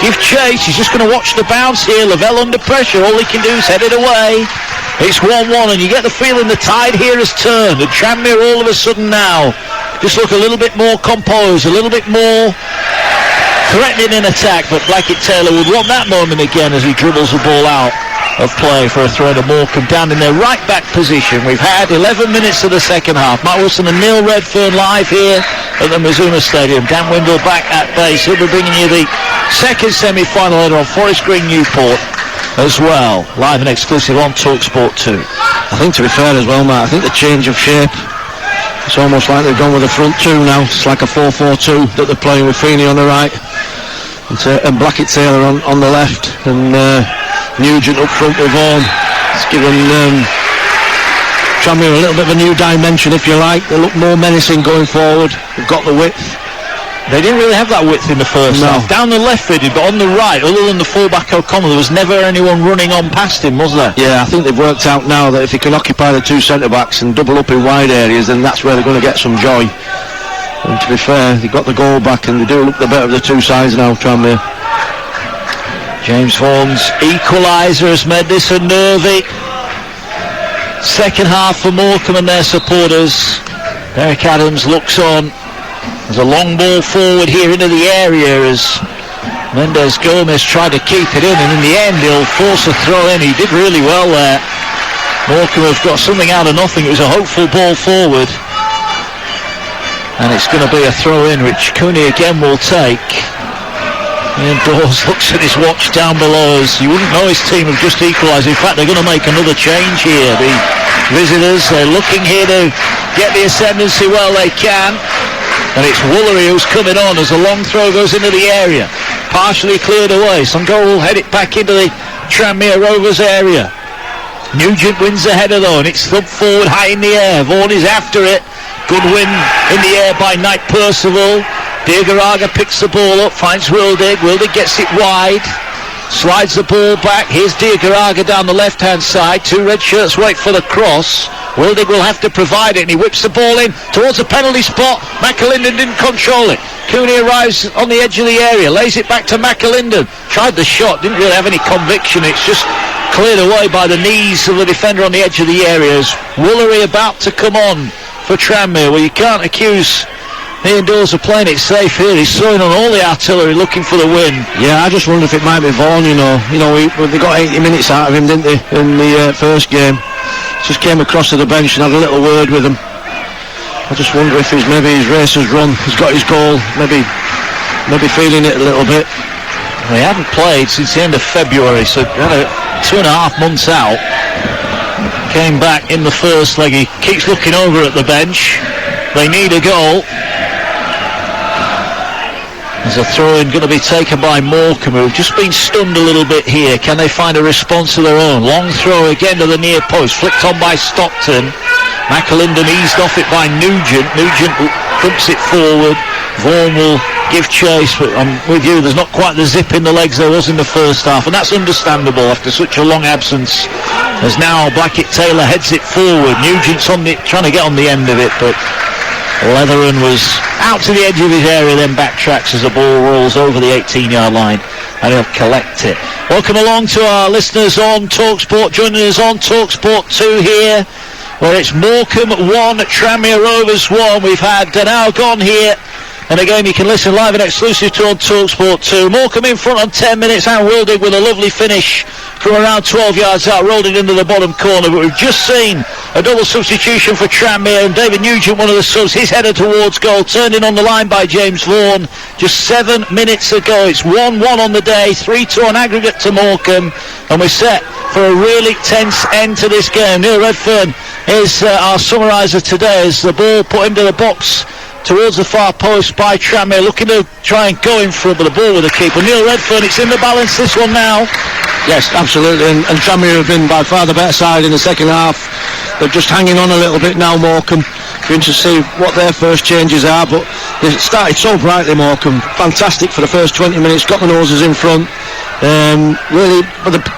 give chase. He's just going to watch the bounce here. Lavelle under pressure. All he can do is head it away. It's 1-1, and you get the feeling the tide here has turned, and Tranmere all of a sudden now just look a little bit more composed, a little bit more threatening in attack, but Blackett-Taylor would want that moment again as he dribbles the ball out of play for a throw to Morcambe down in their right back position. We've had 11 minutes of the second half. Matt Wilson and Neil Redfern live here at the Mazuma Stadium. Dan Windle back at base. He'll be bringing you the second semi-final header on Forest Green Newport as well, live and exclusive on Talksport 2. I think, to be fair as well, Matt, I think the change of shape, it's almost like they've gone with the front two now. It's like a 4-4-2 that they're playing with Feeney on the right and Blackett-Taylor on the left, and Nugent up front with Vaughan. It's given Tranmere a little bit of a new dimension, if you like. They look more menacing going forward. They've got the width. They didn't really have that width in the first half. Down the left they did, but on the right, other than the fullback O'Connell, there was never anyone running on past him, was there? Yeah, I think they've worked out now that if he can occupy the two centre-backs and double up in wide areas, then that's where they're going to get some joy. And to be fair, they got the goal back, and they do look the better of the two sides now, Tranmere. James Vaughan's equaliser has made this a nervy second half for Morcambe and their supporters. Derek Adams looks on. There's a long ball forward here into the area as Mendes Gomez tried to keep it in, and in the end he'll force a throw in. He did really well there. Morcambe have got something out of nothing. It was a hopeful ball forward, and it's going to be a throw in which Cooney again will take. Ian Dawes looks at his watch down below us. You wouldn't know his team have just equalised. In fact, they're going to make another change here. The visitors, they're looking here to get the ascendancy while they can. And it's Woolery who's coming on as a long throw goes into the area. Partially cleared away. Songo will head it back into the Tranmere Rovers area. Nugent wins the header though, and it's thumped forward high in the air. Vaughan is after it. Good win in the air by Knight Percival. Diagaraga picks the ball up, finds Wildig. Wildig gets it wide. Slides the ball back. Here's Diagaraga down the left-hand side. Two red shirts wait for the cross. Wildig will have to provide it, and he whips the ball in towards the penalty spot. McAlinden didn't control it. Cooney arrives on the edge of the area, lays it back to McAlinden. Tried the shot, didn't really have any conviction. It's just cleared away by the knees of the defender on the edge of the area. As Woolery about to come on for Tranmere. Well, you can't accuse Ian Dawes of playing it safe here. He's throwing on all the artillery looking for the win. Yeah, I just wonder if it might be Vaughan, you know, they got 80 minutes out of him, didn't they, in the first game. Just came across to the bench and had a little word with him. I just wonder if maybe his race has run, he's got his goal, maybe feeling it a little bit. Well, he hadn't played since the end of February, so he had 2.5 months out. Came back in the first leg. He keeps looking over at the bench. They need a goal. There's a throw-in going to be taken by Morcambe, who've just been stunned a little bit here. Can they find a response of their own? Long throw again to the near post, flicked on by Stockton. McAlinden eased off it by Nugent. Nugent dumps it forward. Vaughan will give chase, but I'm with you, there's not quite the zip in the legs there was in the first half, and that's understandable after such a long absence. As now Blackett-Taylor heads it forward. Nugent's trying to get on the end of it, but Leatheran was out to the edge of his area, then backtracks as the ball rolls over the 18-yard line, and he'll collect it. Welcome along to our listeners on Talksport, joining us on Talksport 2 here, where it's Morcambe 1, Tranmere Rovers 1. We've had an hour gone here, and again you can listen live and exclusive to on Talksport 2. Morcambe in front on 10 minutes, and Wildig with a lovely finish from around 12 yards out, rolled it into the bottom corner. But we've just seen a double substitution for Tranmere, and David Nugent, one of the subs, his header towards goal, turned in on the line by James Vaughan just 7 minutes ago. It's 1-1 on the day, 3-2 on aggregate to Morcambe, and we're set for a really tense end to this game. Neil Redfern is our summariser today as the ball put into the box towards the far post by Tranmere, looking to try and go in front, but the ball with the keeper. Neil Redfern, it's in the balance, this one now. Yes, absolutely, and Tranmere have been by far the better side in the second half. They're just hanging on a little bit now, Morcambe. Going to see what their first changes are, but they started so brightly, Morcambe. Fantastic for the first 20 minutes, got the noses in front. Really,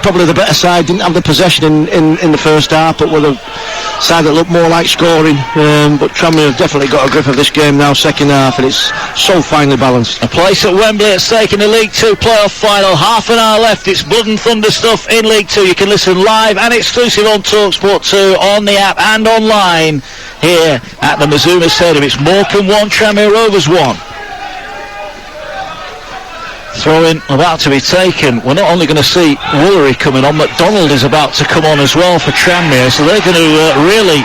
probably the better side, didn't have the possession in the first half, but were the side that looked more like scoring. But Tranmere have definitely got a grip of this game now, second half, and it's so finely balanced. A place at Wembley at stake in the League 2 playoff final. Half an hour left. It's blood and thunder stuff in League 2. You can listen live and exclusive on Talksport 2, on the app and online here at the Mazuma Stadium. It's Morcambe 1, Tranmere Rovers 1. Throw-in about to be taken. We're not only going to see Woolery coming on, McDonald is about to come on as well for Tranmere, so they're going to really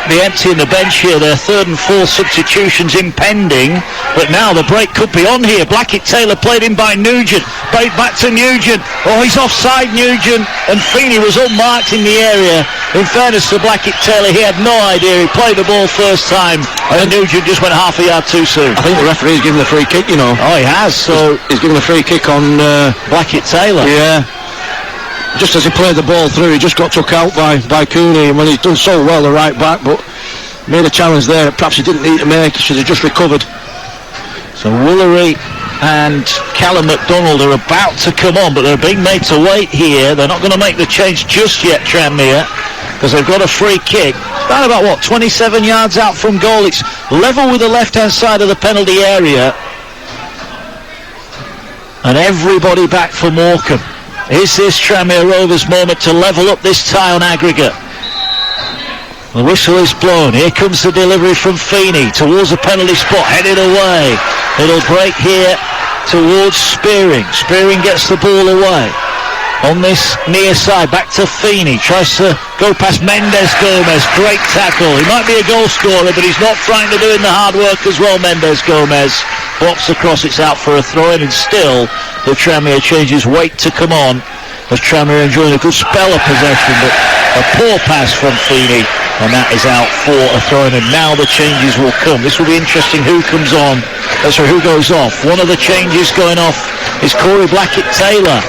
be emptying the bench here. Their third and fourth substitutions impending, but now the break could be on here. Blackett-Taylor played in by Nugent, played back to Nugent. Oh, he's offside, Nugent, and Feeney was unmarked in the area. In fairness to Blackett-Taylor, he had no idea. He played the ball first time, and Nugent just went half a yard too soon. I think the referee's given the free kick, you know. Oh, he has. So he's given a free kick on Blackett-Taylor. Yeah. Just as he played the ball through, he just got took out by Cooney, and when he's done so well, the right back, but made a challenge there that perhaps he didn't need to make. He should have just recovered. So Woolery and Callum McDonald are about to come on, but they're being made to wait here. They're not going to make the change just yet, Tranmere, because they've got a free kick. Around about 27 yards out from goal. It's level with the left-hand side of the penalty area, and everybody back for Morcambe. Is this Tranmere Rovers moment to level up this tie on aggregate? The whistle is blown. Here comes the delivery from Feeney towards the penalty spot, headed away. It'll break here towards Spearing. Spearing gets the ball away. On this near side, back to Feeney. Tries to go past Mendes Gomez. Great tackle. He might be a goal scorer, but he's not frightened of doing the hard work as well, Mendes Gomez. Blocks across, it's out for a throw-in, and still the Tranmere changes weight to come on, as Tranmere enjoying a good spell of possession, but a poor pass from Feeney, and that is out for a throw-in, and now the changes will come. This will be interesting who comes on, who goes off. One of the changes going off is Corey Blackett-Taylor.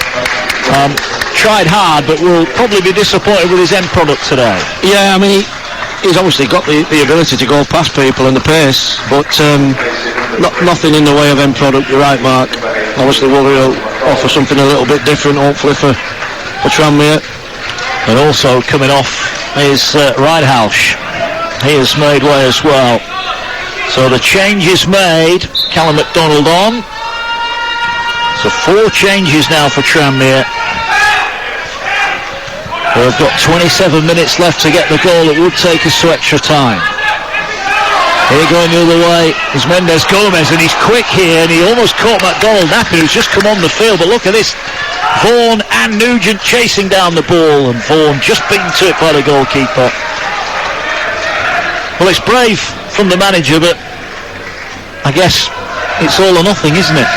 Tried hard, but will probably be disappointed with his end product today. Yeah, I mean, he's obviously got the ability to go past people and the pace, but nothing in the way of end product. You're right, Mark. Obviously, will offer something a little bit different, hopefully, for Tranmere. And also coming off is Ridehouse. He has made way as well. So the change is made. Callum McDonald on. So 4 changes now for Tranmere. They've got 27 minutes left to get the goal. It would take us to extra time. Here going the other way is Mendes Gomez, and he's quick here, and he almost caught McDonald napping, who's just come on the field. But look at this, Vaughan and Nugent chasing down the ball, and Vaughan just beaten to it by the goalkeeper. Well, it's brave from the manager, but I guess it's all or nothing, isn't it?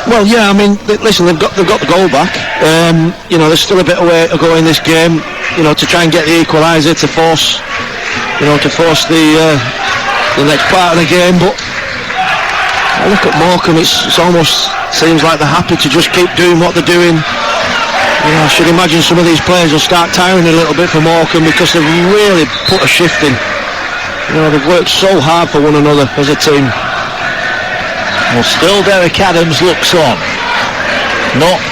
Well, yeah, I mean, listen, they've got the goal back. There's still a bit of way to go in this game, to try and get the equaliser to force the next part of the game. But I look at Morcambe, it's almost seems like they're happy to just keep doing what they're doing. I should imagine some of these players will start tiring a little bit for Morcambe, because they've really put a shift in. They've worked so hard for one another as a team. Well, still Derek Adams looks on. Not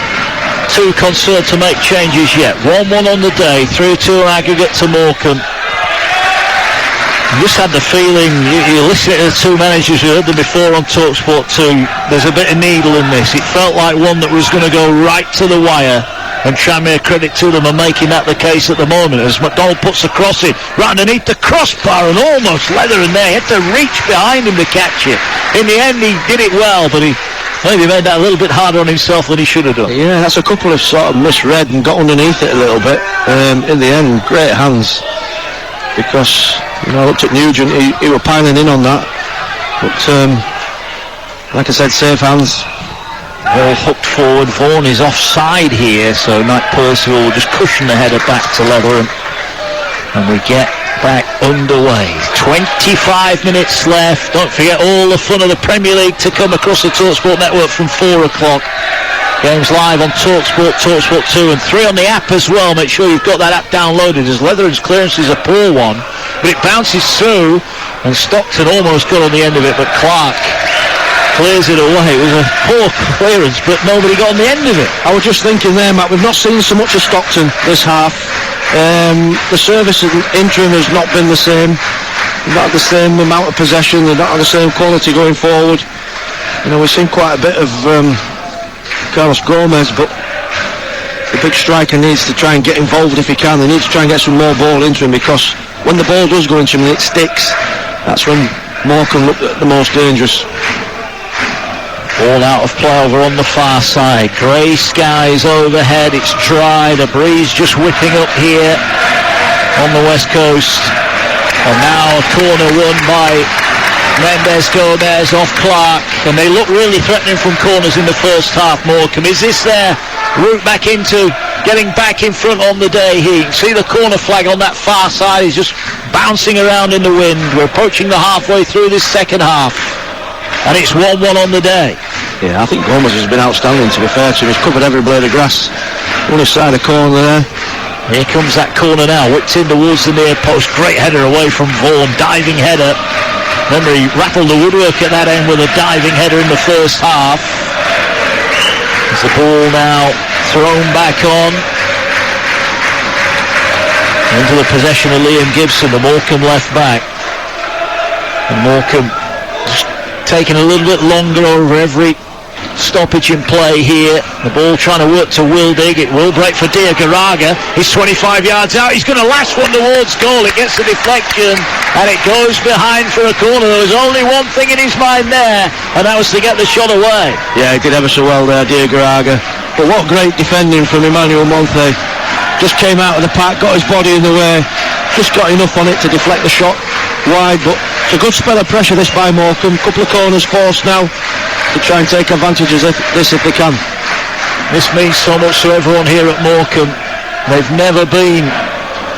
too concerned to make changes yet. 1-1 on the day, 3-2 aggregate to Morcambe. I just had the feeling, you're listening to the two managers, we heard them before on Talksport 2, there's a bit of needle in this. It felt like one that was going to go right to the wire, and Tranmere, credit to them, are making that the case at the moment, as McDonald puts the cross in right underneath the crossbar and almost leather in there. He had to reach behind him to catch it. In the end, he did it well, but he maybe made that a little bit harder on himself than he should have done. Yeah, that's a couple of sort of misread and got underneath it a little bit. In the end, great hands, because I looked at Nugent, he were piling in on that, but like I said, safe hands. Ball hooked forward. Vaughan is offside here, so Mike Percival will just cushion the header back to Leatherham, and we get back underway. 25 minutes left. Don't forget all the fun of the Premier League to come across the Talksport network from 4 o'clock. Games live on Talksport, Talksport 2 and 3 on the app as well. Make sure you've got that app downloaded, as Leatherham's clearance is a poor one, but it bounces through, and Stockton almost got on the end of it, but Clark clears it away. It was a poor clearance, but nobody got on the end of it. I was just thinking there, Matt, we've not seen so much of Stockton this half. The service in interim has not been the same. Not the same amount of possession, they're not the same quality going forward. We've seen quite a bit of Carlos Gomez, but the big striker needs to try and get involved if he can. They need to try and get some more ball into him, because when the ball does go into him and it sticks, that's when Morcambe look the most dangerous. All out of play over on the far side. Grey skies overhead, it's dry, the breeze just whipping up here on the west coast. And now a corner won by Mendes Gomez off Clark, and they look really threatening from corners in the first half, Morcambe. Is this their route back into getting back in front on the day here? You can see the corner flag on that far side is just bouncing around in the wind. We're approaching the halfway through this second half, and it's 1-1 on the day. Yeah, I think Gomez has been outstanding, to be fair to him. He's covered every blade of grass on his side of the corner there. Here comes that corner now, whipped in towards the near post. Great header away from Vaughan, diving header. Remember, he rattled the woodwork at that end with a diving header in the first half. As the ball now thrown back on into the possession of Liam Gibson, the Morcambe left back. And Morcambe just taking a little bit longer over every stoppage in play here. The ball trying to work to Wildig. It will break for Diagaraga. He's 25 yards out. He's going to last one towards goal. It gets a deflection and it goes behind for a corner. There was only one thing in his mind there, and that was to get the shot away. Yeah, he did ever so well there, Diagaraga. But what great defending from Emmanuel Monte. Just came out of the pack, got his body in the way, just got enough on it to deflect the shot wide. But it's a good spell of pressure this by Morcambe. Couple of corners forced now to try and take advantage of this if they can. This means so much to everyone here at Morcambe. They've never been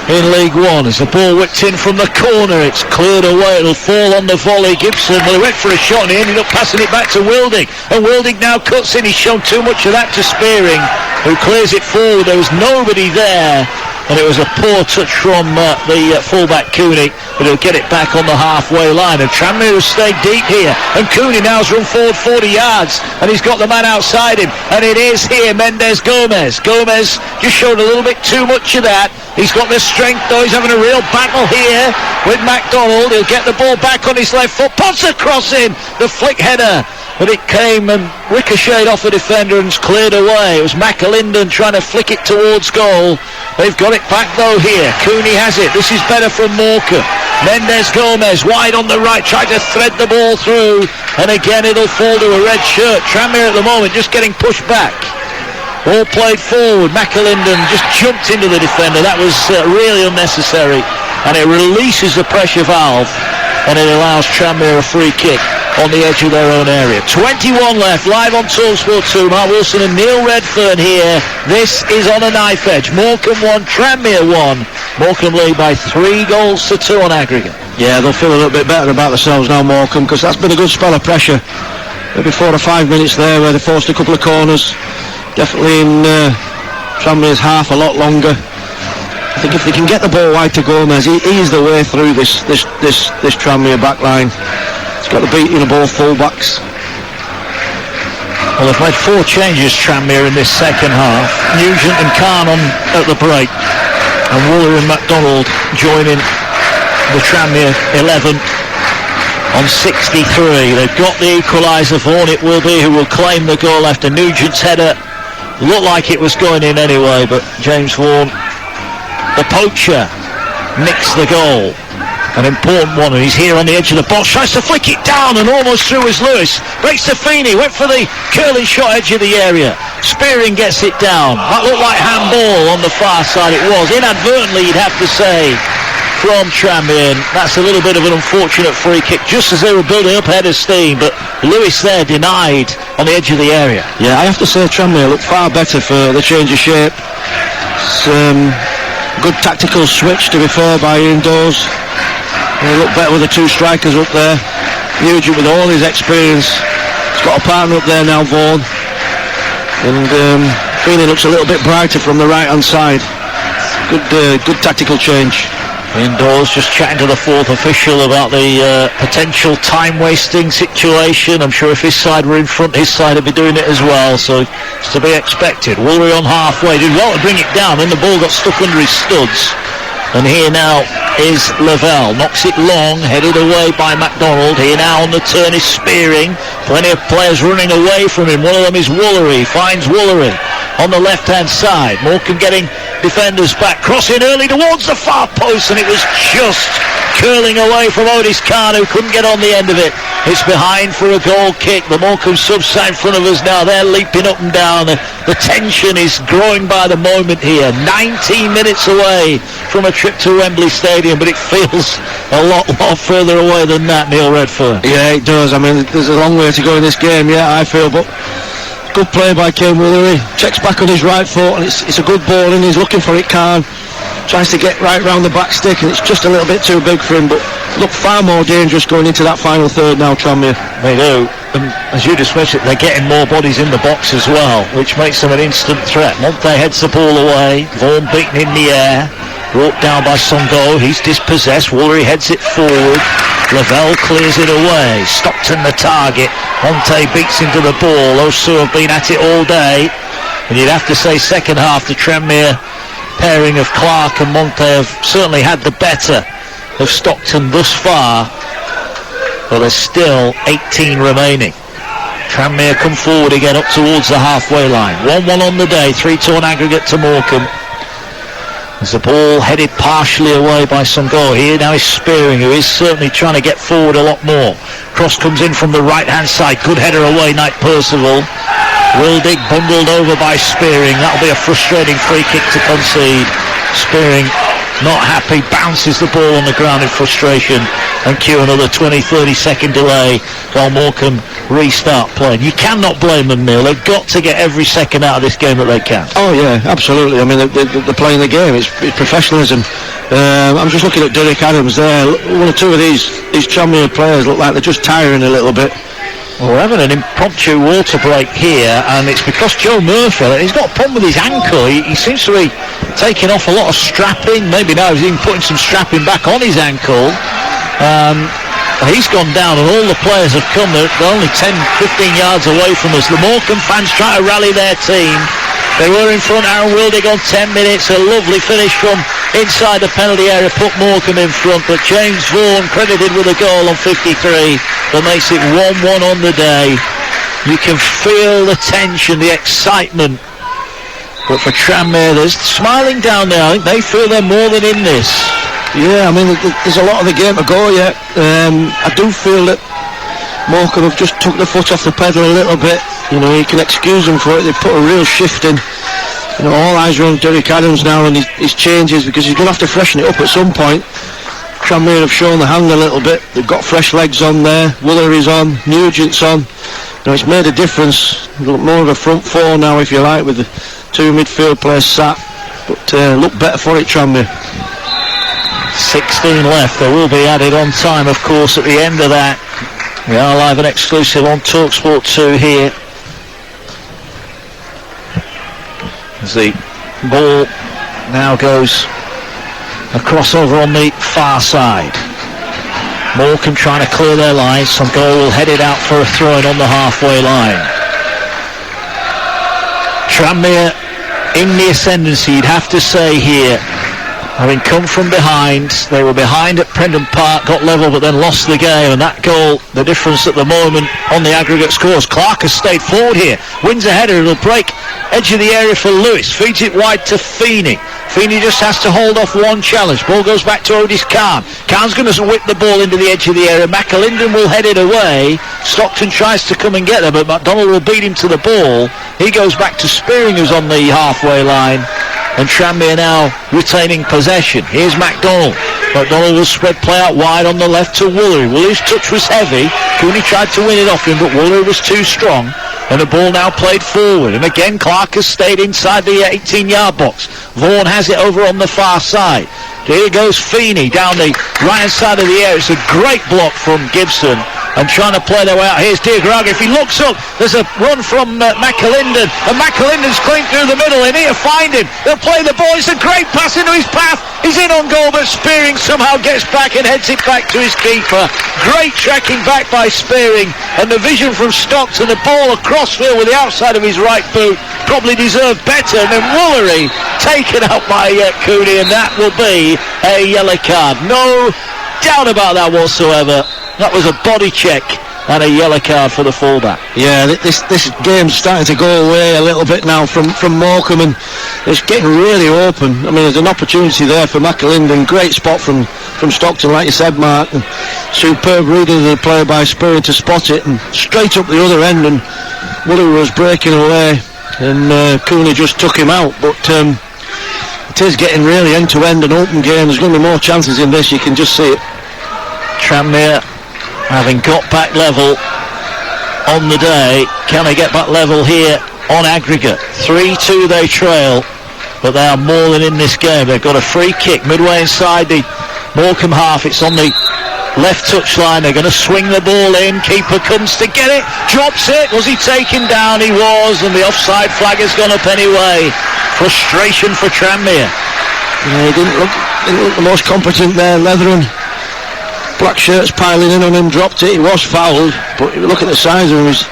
in League One. As the ball whipped in from the corner, it's cleared away. It'll fall on the volley. Gibson, well, he went for a shot and he ended up passing it back to Wildig. And Wildig now cuts in. He's shown too much of that to Spearing, who clears it forward. There was nobody there. And it was a poor touch from the fullback Cooney, but he'll get it back on the halfway line. And Tranmere has stayed deep here, and Cooney now's run forward 40 yards, and he's got the man outside him, and it is here Mendes Gomez. Gomez just showed a little bit too much of that. He's got the strength though. He's having a real battle here with MacDonald. He'll get the ball back on his left foot. Potts across him, the flick header, but it came and ricocheted off a defender and cleared away. It was McAlinden trying to flick it towards goal. They've got it back though here. Cooney has it. This is better from Morcambe. Mendes Gomez wide on the right, tried to thread the ball through, and again it'll fall to a red shirt. Tranmere at the moment just getting pushed back. Ball played forward. McAlinden just jumped into the defender. That was really unnecessary, and it releases the pressure valve, and it allows Tranmere a free kick on the edge of their own area. 21 left, live on Talksport 2. Mark Wilson and Neil Redfern here. This is on a knife edge. Morcambe 1, Tranmere 1. Morcambe lead by 3-2 on aggregate. Yeah, they'll feel a little bit better about themselves now, Morcambe, because that's been a good spell of pressure. Maybe 4 or 5 minutes there where they forced a couple of corners. Definitely in Tranmere's half a lot longer. I think if they can get the ball wide to Gomez, ease the way through this Tranmere back line. He's got the beat in the ball full-backs. Well, they've made 4 changes, Tranmere, in this second half. Nugent and Khan on at the break, and Wooler and MacDonald joining the Tranmere 11 on 63. They've got the equaliser. Vaughan it will be who will claim the goal after Nugent's header. Looked like it was going in anyway, but James Vaughan, the poacher, nicks the goal. An important one, and he's here on the edge of the box, tries to flick it down and almost through as Lewis. Breaks to Feeney, went for the curling shot edge of the area. Spearing gets it down. That looked like handball on the far side. It was, inadvertently you'd have to say, from Tranmere. That's a little bit of an unfortunate free kick, just as they were building up head of steam, but Lewis there denied on the edge of the area. Yeah, I have to say Tranmere looked far better for the change of shape. It's good tactical switch, to be fair, by Ian Dawes. They look better with the 2 strikers up there. Nugent with all his experience. He's got a partner up there now, Vaughan. And Feeney looks a little bit brighter from the right-hand side. Good tactical change. Indoors just chatting to the 4th official about the potential time-wasting situation. I'm sure if his side were in front, his side would be doing it as well, so it's to be expected. Woolery on halfway, did well to bring it down, then the ball got stuck under his studs. And here now is Lavelle, knocks it long, headed away by MacDonald. Here now on the turn is Spearing. Plenty of players running away from him. One of them is Woolery, finds Woolery on the left-hand side. Morcambe getting defenders back, crossing early towards the far post, and it was just curling away from Otis Khan, who couldn't get on the end of it. It's behind for a goal kick. The Morcambe subs sat in front of us now. They're leaping up and down. The tension is growing by the moment here. 19 minutes away from a trip to Wembley Stadium, but it feels a lot further away than that, Neil Redfern. Yeah, it does. I mean, there's a long way to go in this game, I feel, but good play by Kane Woolery. Checks back on his right foot, and it's a good ball, and he's looking for it. Khan tries to get right round the back stick, and it's just a little bit too big for him, but look far more dangerous going into that final third now, Tranmere. They do, and as you just mentioned, they're getting more bodies in the box as well, which makes them an instant threat. Monte heads the ball away, Vaughan beaten in the air, brought down by Songo. He's dispossessed. Woolery heads it forward. Lavelle clears it away. Stockton the target. Monte beats into the ball. Those two have been at it all day, and you'd have to say second half the Tranmere pairing of Clark and Monte have certainly had the better of Stockton thus far, but there's still 18 remaining. Tranmere come forward again up towards the halfway line. 1-1 on the day, 3-2 on aggregate to Morcambe. As the ball headed partially away by some goal. Here now is Spearing, who is certainly trying to get forward a lot more. Cross comes in from the right-hand side. Good header away, Knight Percival. Wildig bundled over by Spearing. That'll be a frustrating free kick to concede. Spearing not happy, bounces the ball on the ground in frustration, and cue another 20-30 second delay while Morcambe restart playing. You cannot blame them, Neil. They've got to get every second out of this game that they can. Oh yeah, absolutely. I mean, they're playing the game. It's professionalism. I'm just looking at Derek Adams there. One or two of these Tranmere players look like they're just tiring a little bit. Well, we're having an impromptu water break here, and it's because Joe Murphy, he's got a problem with his ankle. He seems to be taking off a lot of strapping. Maybe now he's even putting some strapping back on his ankle. He's gone down, and all the players have come. They're only 10-15 yards away from us. The Morcambe fans try to rally their team. They were in front. Aaron Wildig on 10 minutes. A lovely finish from inside the penalty area, put Morcambe in front. But James Vaughan credited with a goal on 53 that makes it 1-1 on the day. You can feel the tension, the excitement. But for Tranmere, there's smiling down there. I think they feel they're more than in this. Yeah, I mean, there's a lot of the game to go yet. I do feel that Morcambe have just took the foot off the pedal a little bit. You know, you can excuse them for it. They put a real shift in. You know, all eyes are on Derek Adams now and his changes, because he's going to have to freshen it up at some point. Tranmere have shown the hand a little bit. They've got fresh legs on there. Woolery's on. Nugent's on. You know, it's made a difference. Look more of a front four now, if you like, with the two midfield players sat. But look better for it, Tranmere. 16 left. There will be added on time, of course, at the end of that. We are live and exclusive on Talksport 2 here. As the ball now goes a crossover on the far side. Morcambe trying to clear their lines. Some goal will head it out for a throw-in on the halfway line. Tranmere in the ascendancy, you'd have to say here. Having come from behind, they were behind at Prendon Park, got level but then lost the game, and that goal, the difference at the moment on the aggregate scores. Clark has stayed forward here, wins a header, it'll break edge of the area for Lewis, feeds it wide to Feeney. Feeney just has to hold off one challenge. Ball goes back to Otis Khan. Khan's going to whip the ball into the edge of the area. McAlinden will head it away. Stockton tries to come and get there, but McDonald will beat him to the ball. He goes back to Spearing, who's on the halfway line. And Tranmere now retaining possession. Here's McDonald. McDonald will spread play out wide on the left to Woolery. Woolery's touch was heavy. Cooney tried to win it off him, but Woolery was too strong. And the ball now played forward. And again, Clark has stayed inside the 18-yard box. Vaughan has it over on the far side. Here goes Feeney down the right-hand side of the area. It's a great block from Gibson. And trying to play their way out. Here's Diagraga. If he looks up, there's a run from McAlinden. And McAlinden's clean through the middle. They need to find him. They'll play the ball. It's a great pass into his path. He's in on goal, but Spearing somehow gets back and heads it back to his keeper. Great tracking back by Spearing. And the vision from Stockton, the ball across field with the outside of his right boot, probably deserved better. And then Woolery taken out by Cooney, and that will be a yellow card. No doubt about that whatsoever. That was a body check and a yellow card for the fullback. Yeah, this game's starting to go away a little bit now from Morcambe, and it's getting really open. I mean, there's an opportunity there for McAlinden. Great spot from Stockton, like you said, Mark. And superb reading of the play by Spearing to spot it, and straight up the other end, and Woolery was breaking away, and Cooney just took him out. But it is getting really end-to-end an open game. There's going to be more chances in this, you can just see it. Tranmere having got back level on the day, can they get back level here on aggregate? 3-2 they trail, but they are more than in this game. They've got a free kick midway inside the Morcambe half. It's on the left touchline. They're going to swing the ball in. Keeper comes to get it, drops it. Was he taken down? He was, and the offside flag has gone up anyway. Frustration for Tranmere. He didn't look the most competent there. Leathern, black shirts piling in on him, dropped it. He was fouled, but look at the size of him. He's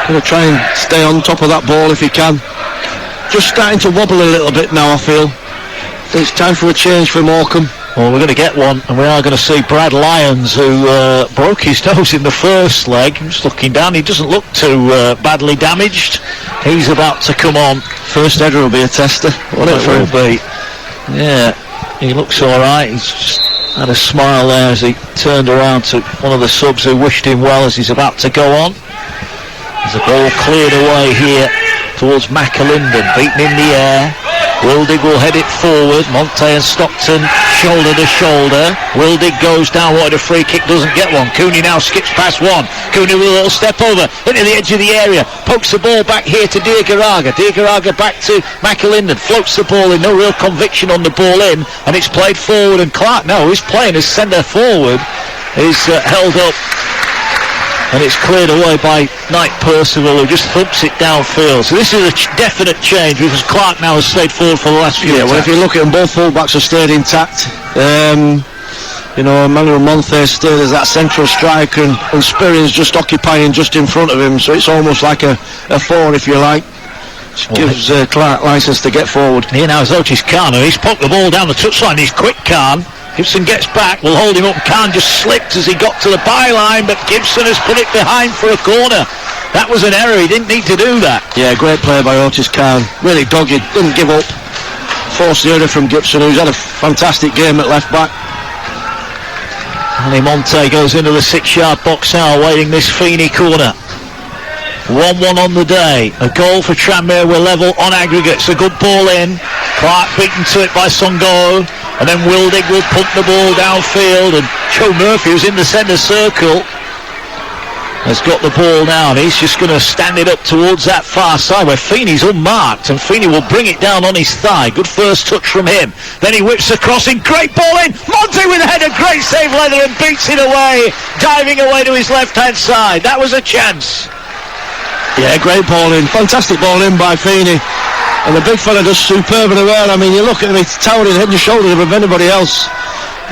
going to try and stay on top of that ball if he can. Just starting to wobble a little bit now, I feel. It's time for a change for Morcambe. Well, we're going to get one, and we are going to see Brad Lyons, who broke his nose in the first leg. I'm just looking down. He doesn't look too badly damaged. He's about to come on. First header will be a tester. What it will be. Yeah, he looks all right. He's just had a smile there as he turned around to one of the subs who wished him well as he's about to go on. There's a ball cleared away here towards McAlinden, beaten in the air. Wildig will head it forward. Monte and Stockton shoulder to shoulder. Wildig goes down, wanted a free kick, doesn't get one. Cooney now skips past one. Cooney with a little step over into the edge of the area, pokes the ball back here to Diagaraga. Diagaraga back to McAlinden, floats the ball in, no real conviction on the ball in, and it's played forward, and Clark now is playing as centre forward, is held up, and it's cleared away by Knight Percival, who just thumps it downfield. So this is a definite change because Clark now has stayed forward for the last few attacks. Well, if you look at them, both fullbacks have stayed intact. Emmanuel Monte stayed as that central striker, and Spirion's just occupying just in front of him, so it's almost like a four, if you like. Gives Clark licence to get forward. Here now is Otis Khan, and he's poked the ball down the touchline. He's quick, Khan. Gibson gets back, will hold him up. Khan just slipped as he got to the byline, but Gibson has put it behind for a corner. That was an error, he didn't need to do that. Yeah, great play by Otis Khan. Really dogged, didn't give up. Forced the error from Gibson, who's had a fantastic game at left back. Andy Monte goes into the 6-yard box now, awaiting this Feeney corner. 1-1 on the day. A goal for Tranmere, we're level on aggregates. A good ball in. Clark beaten to it by Songo. And then Wildig will punt the ball downfield, and Joe Murphy, who's in the centre circle, has got the ball now, and he's just going to stand it up towards that far side where Feeney's unmarked, and Feeney will bring it down on his thigh. Good first touch from him. Then he whips the crossing, great ball in. Monte with a header, great save Leather, and beats it away, diving away to his left-hand side. That was a chance. Yeah, great ball in, fantastic ball in by Feeney. And the big fella does superb in the air. I mean, you look at him, he's towering head and shoulders above anybody else.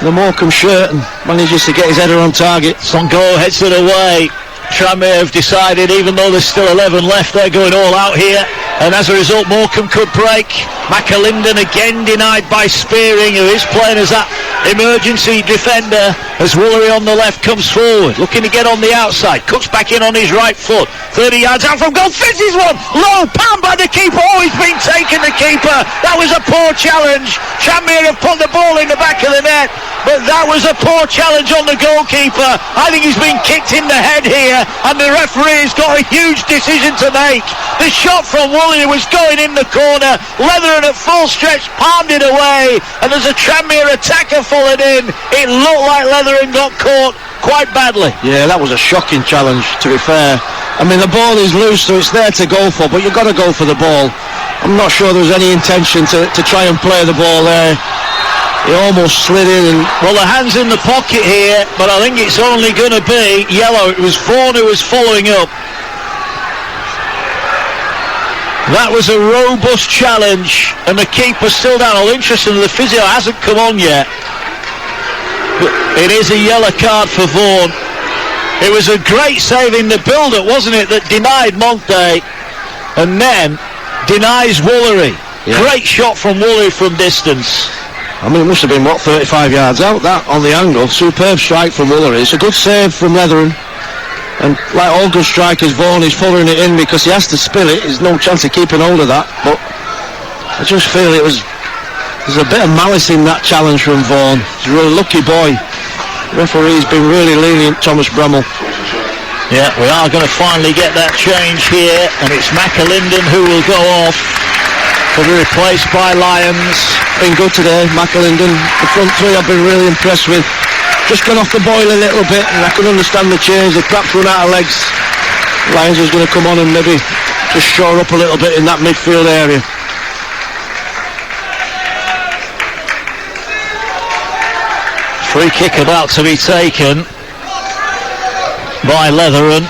The Morcambe shirt, and manages to get his header on target. Songo heads it away. Tranmere have decided, even though there's still 11 left, they're going all out here, and as a result Morecambe could break. McAlinden again denied by Spearing, who is playing as that emergency defender, as Woolery on the left comes forward, looking to get on the outside, cuts back in on his right foot, 30 yards out from goal, fizzes one, low, palm by the keeper. Oh, he's been taken, the keeper. That was a poor challenge. Tranmere have put the ball in the back of the net, but that was a poor challenge on the goalkeeper. I think he's been kicked in the head here, and the referee's got a huge decision to make. The shot from Woolery was going in the corner. Leathern at full stretch palmed it away, and as a Tranmere attacker followed in, it looked like Leathern got caught quite badly. Yeah, that was a shocking challenge, to be fair. I mean, the ball is loose, so it's there to go for, but you've got to go for the ball. I'm not sure there was any intention to try and play the ball there. He almost slid in. Well, the hand's in the pocket here, but I think it's only going to be yellow. It was Vaughan who was following up. That was a robust challenge, and the keeper's still down. Well, interestingly, the physio hasn't come on yet. But it is a yellow card for Vaughan. It was a great save in the build-up, wasn't it, that denied Monte, and then denies Woolery. Yeah. Great shot from Woolery from distance. I mean, it must have been, 35 yards out, that, on the angle. Superb strike from Woolery. It's a good save from Leathern. And like all good strikers, Vaughan is following it in because he has to spill it. There's no chance of keeping hold of that. But I just feel there's a bit of malice in that challenge from Vaughan. He's a really lucky boy. The referee's been really lenient, Thomas Bramall. Yeah, we are going to finally get that change here, and it's McAlinden who will go off to be replaced by Lyons. Been good today, McAlinden. The front three I've been really impressed with. Just gone off the boil a little bit, and I can understand the change. They perhaps run out of legs. Lyons is going to come on and maybe just shore up a little bit in that midfield area. Free kick about to be taken by Leathern.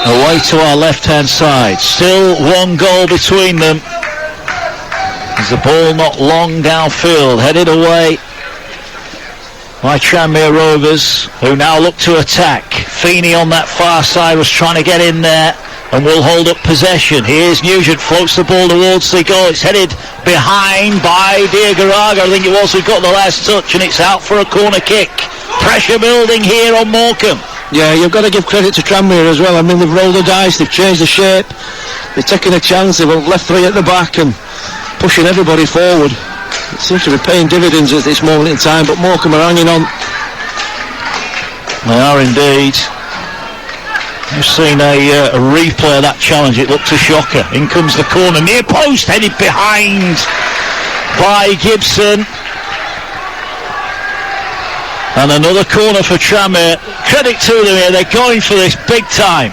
Away to our left-hand side. Still one goal between them. As the ball not long downfield, headed away by Tranmere Rovers, who now look to attack. Feeney on that far side was trying to get in there. and will hold up possession. Here's Nugent, floats the ball towards the goal. It's headed behind by Diagaraga, I think it was, who got the last touch, and it's out for a corner kick. Pressure building here on Morcambe. Yeah, you've got to give credit to Tranmere as well. I mean, they've rolled the dice, they've changed the shape, they're taking a chance, they've left 3 at the back and pushing everybody forward. It seems to be paying dividends at this moment in time, but Morcambe are hanging on. They are indeed. You've seen a replay of that challenge. It looked a shocker. In comes the corner, near post, headed behind by Gibson. And another corner for Tranmere. Credit to them here, they're going for this big time.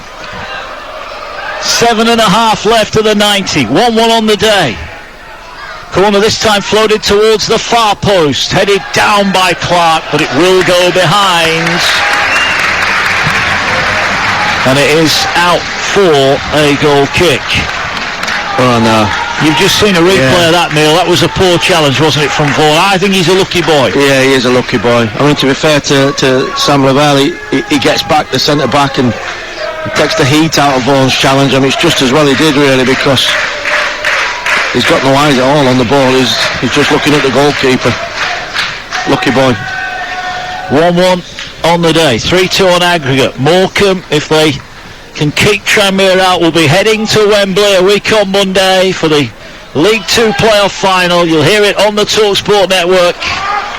7.5 left of the 90, 1-1 on the day. Corner this time floated towards the far post, headed down by Clark, but it will go behind. And it is out for a goal kick. Oh no. You've just seen a replay of that, Neil. That was a poor challenge, wasn't it, from Vaughan? I think he's a lucky boy. Yeah, he is a lucky boy. I mean, to be fair to Sam Lavelle, he gets back the centre-back and he takes the heat out of Vaughan's challenge. I mean, it's just as well he did, really, because he's got no eyes at all on the ball. He's just looking at the goalkeeper. Lucky boy. 1-1 on the day, 3-2 on aggregate. Morcambe, if they can keep Tranmere out, will be heading to Wembley a week on Monday for the League 2 playoff final. You'll hear it on the Talksport network,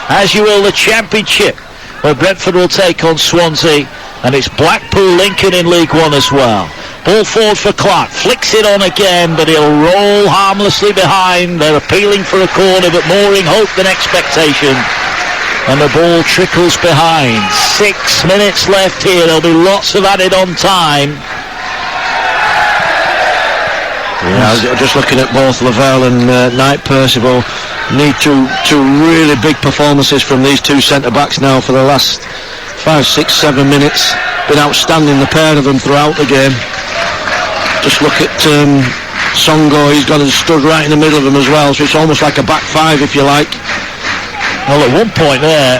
as you will the Championship, where Brentford will take on Swansea, and it's Blackpool Lincoln in League 1 as well. Ball forward for Clark, flicks it on again, but he'll roll harmlessly behind. They're appealing for a corner, but more in hope than expectation. And the ball trickles behind. 6 minutes left here. There'll be lots of added on time. Yeah, just looking at both Lavelle and Knight Percival, need two really big performances from these two centre-backs now for the last 5, 6, 7 minutes. Been outstanding, the pair of them, throughout the game. Just look at Songo, he's gone and stood right in the middle of them as well, so it's almost like a back five, if you like. Well, at one point there,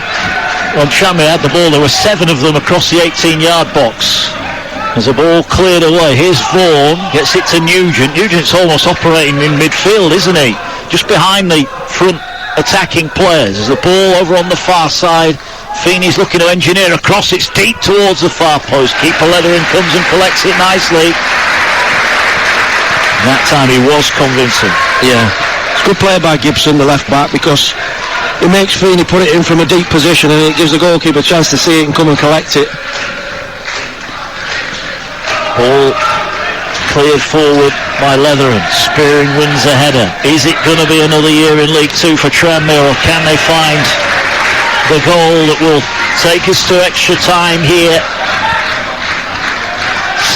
when Tranmere had the ball, there were 7 of them across the 18-yard box. As the ball cleared away, here's Vaughan, gets it to Nugent. Nugent's almost operating in midfield, isn't he? Just behind the front attacking players. As the ball over on the far side, Feeney's looking to engineer across. It's deep towards the far post. Keeper Leathering comes and collects it nicely. And that time he was convincing. Yeah, it's good play by Gibson, the left back, because it makes Feeney put it in from a deep position, and it gives the goalkeeper a chance to see it and come and collect it. Ball cleared forward by Leathering. Spearing wins a header. Is it going to be another year in League 2 for Tranmere, or can they find the goal that will take us to extra time here?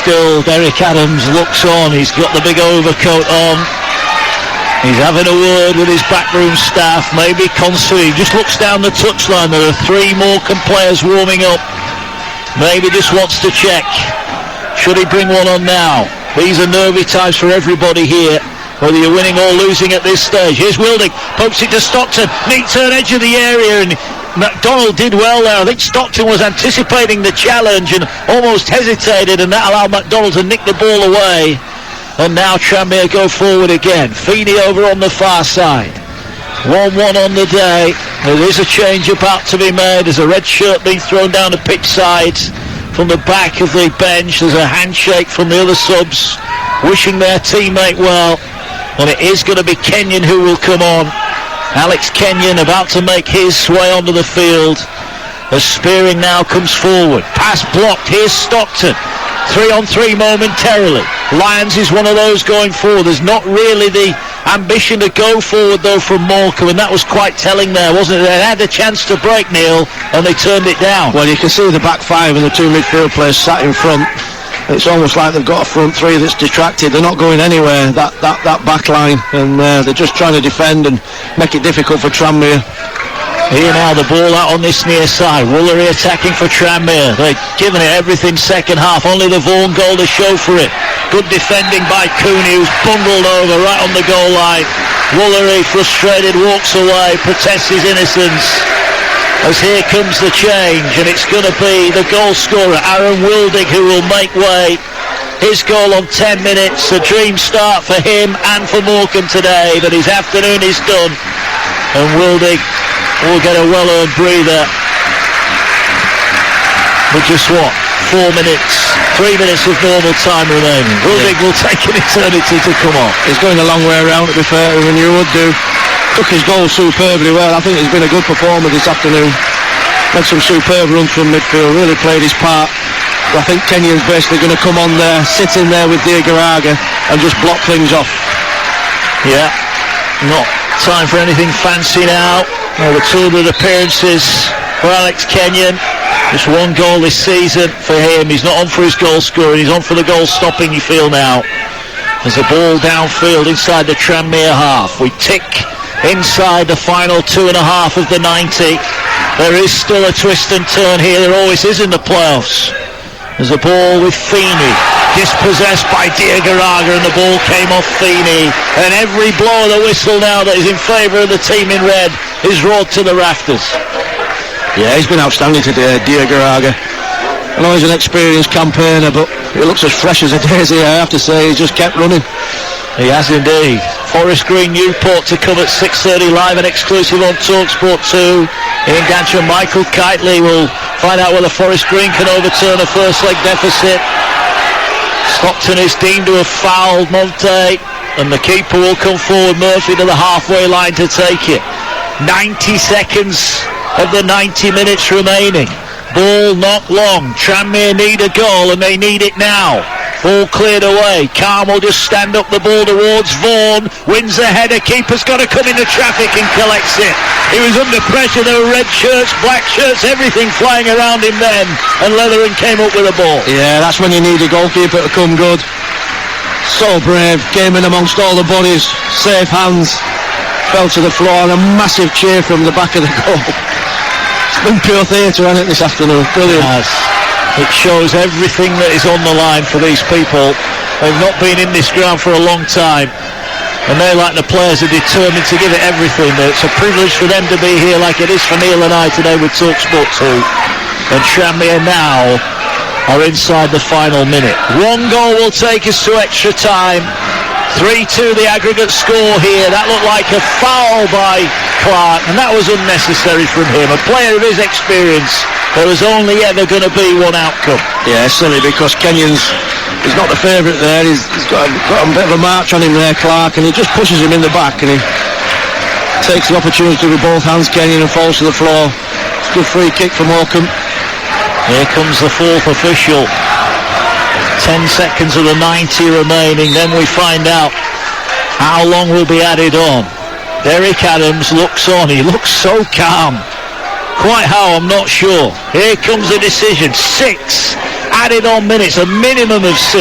Still, Derek Adams looks on. He's got the big overcoat on. He's having a word with his backroom staff, maybe considering. He just looks down the touchline. There are 3 Morcambe players warming up. Maybe just wants to check. Should he bring one on now? These are nervy times for everybody here, whether you're winning or losing at this stage. Here's Wilding, pokes it to Stockton. Neat turn, edge of the area, and McDonald did well there. I think Stockton was anticipating the challenge and almost hesitated, and that allowed McDonald to nick the ball away. And now Tranmere go forward again. Feeney over on the far side. 1-1 on the day. There is a change about to be made. There's a red shirt being thrown down the pitch sides from the back of the bench. There's a handshake from the other subs wishing their teammate well. And it is going to be Kenyon who will come on. Alex Kenyon about to make his way onto the field. As Spearing now comes forward. Pass blocked. Here's Stockton. 3-on-3 momentarily. Lyons is one of those going forward. There's not really the ambition to go forward though from Morcambe, and that was quite telling there, wasn't it? They had a chance to break, Neil, and they turned it down. Well, you can see the back 5 and the 2 midfield players sat in front. It's almost like they've got a front 3 that's detracted. They're not going anywhere, that back line, and they're just trying to defend and make it difficult for Tranmere. Here now, the ball out on this near side. Woolery attacking for Tranmere. They're giving it everything second half. Only the Vaughan goal to show for it. Good defending by Cooney, who's bundled over right on the goal line. Woolery, frustrated, walks away, protests his innocence. As here comes the change, and it's going to be the goal scorer, Aaron Wildig, who will make way his goal on 10 minutes. A dream start for him and for Morcambe today, but his afternoon is done, and Wildig will get a well-earned breather with just 4 minutes, 3 minutes of normal time remaining. Wildig will take an eternity to come off. He's going a long way around, to be fair, than you would do. Took his goal superbly well. I think he's been a good performer this afternoon. Had some superb runs from midfield, really played his part. But I think Kenyon's basically going to come on there, sit in there with Diagaraga and just block things off. Yeah, not time for anything fancy now. The 200 appearances for Alex Kenyon. Just 1 goal this season for him. He's not on for his goal scoring, he's on for the goal stopping, you feel now. There's a ball downfield inside the Tranmere half. We tick inside the final 2.5 of the 90. There is still a twist and turn here, there always is in the playoffs. There's a ball with Feeney, dispossessed by Diagaraga, and the ball came off Feeney, and every blow of the whistle now that is in favour of the team in red is roared to the rafters. Yeah, he's been outstanding today, Diagaraga. I know he's an experienced campaigner, but he looks as fresh as a daisy, I have to say. He's just kept running. He has indeed. Forest Green Newport to come at 6:30, live and exclusive on Talksport 2. In Gancher, Michael Kitely will find out whether Forest Green can overturn a first leg deficit. Stockton is deemed to have fouled Monte, and the keeper will come forward, Murphy, to the halfway line to take it. 90 seconds of the 90 minutes remaining. Ball not long. Tranmere need a goal, and they need it now. Ball cleared away. Calm will just stand up the ball towards Vaughan. Wins the header. Keeper's got to come into traffic and collects it. He was under pressure. There were red shirts, black shirts, everything flying around him then. And Leatherin came up with a ball. Yeah, that's when you need a goalkeeper to come good. So brave. Came in amongst all the bodies. Safe hands. Fell to the floor, and a massive cheer from the back of the goal. It's been pure theatre, hasn't it, this afternoon? Brilliant. It has. It shows everything that is on the line for these people. They've not been in this ground for a long time, and they, like the players, are determined to give it everything. It's a privilege for them to be here, like it is for Neil and I today with Talksport 2. And Tranmere now are inside the final minute. 1 goal will take us to extra time. 3-2 the aggregate score here. That looked like a foul by Clark, and that was unnecessary from him. A player of his experience, there was only ever going to be one outcome. Yeah, silly, because Kenyon's he's not the favourite there. He's got a bit of a march on him there, Clark, and he just pushes him in the back, and he takes the opportunity with both hands, Kenyon, and falls to the floor. It's a good free kick from Morcambe. Here comes the 4th official. 10 seconds of the 90 remaining, then we find out how long will be added on. Derek Adams looks on, he looks so calm. Quite how, I'm not sure. Here comes the decision. 6 added on minutes, a minimum of 6.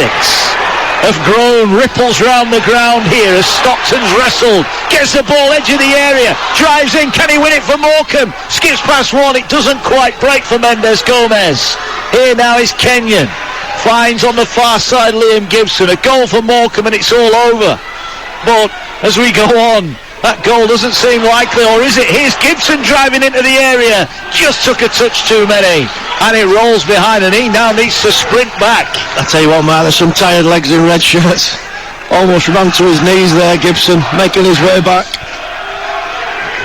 Have grown, ripples round the ground here as Stockton's wrestled, gets the ball edge of the area, drives in, can he win it for Morcambe? Skips past one, it doesn't quite break for Mendes Gomez. Here now is Kenyon. Finds on the far side Liam Gibson. A goal for Morcambe and it's all over. But as we go on, that goal doesn't seem likely, or is it? Here's Gibson driving into the area. Just took a touch too many. And it rolls behind, and he now needs to sprint back. I tell you what, man, there's some tired legs in red shirts. Almost ran to his knees there, Gibson, making his way back.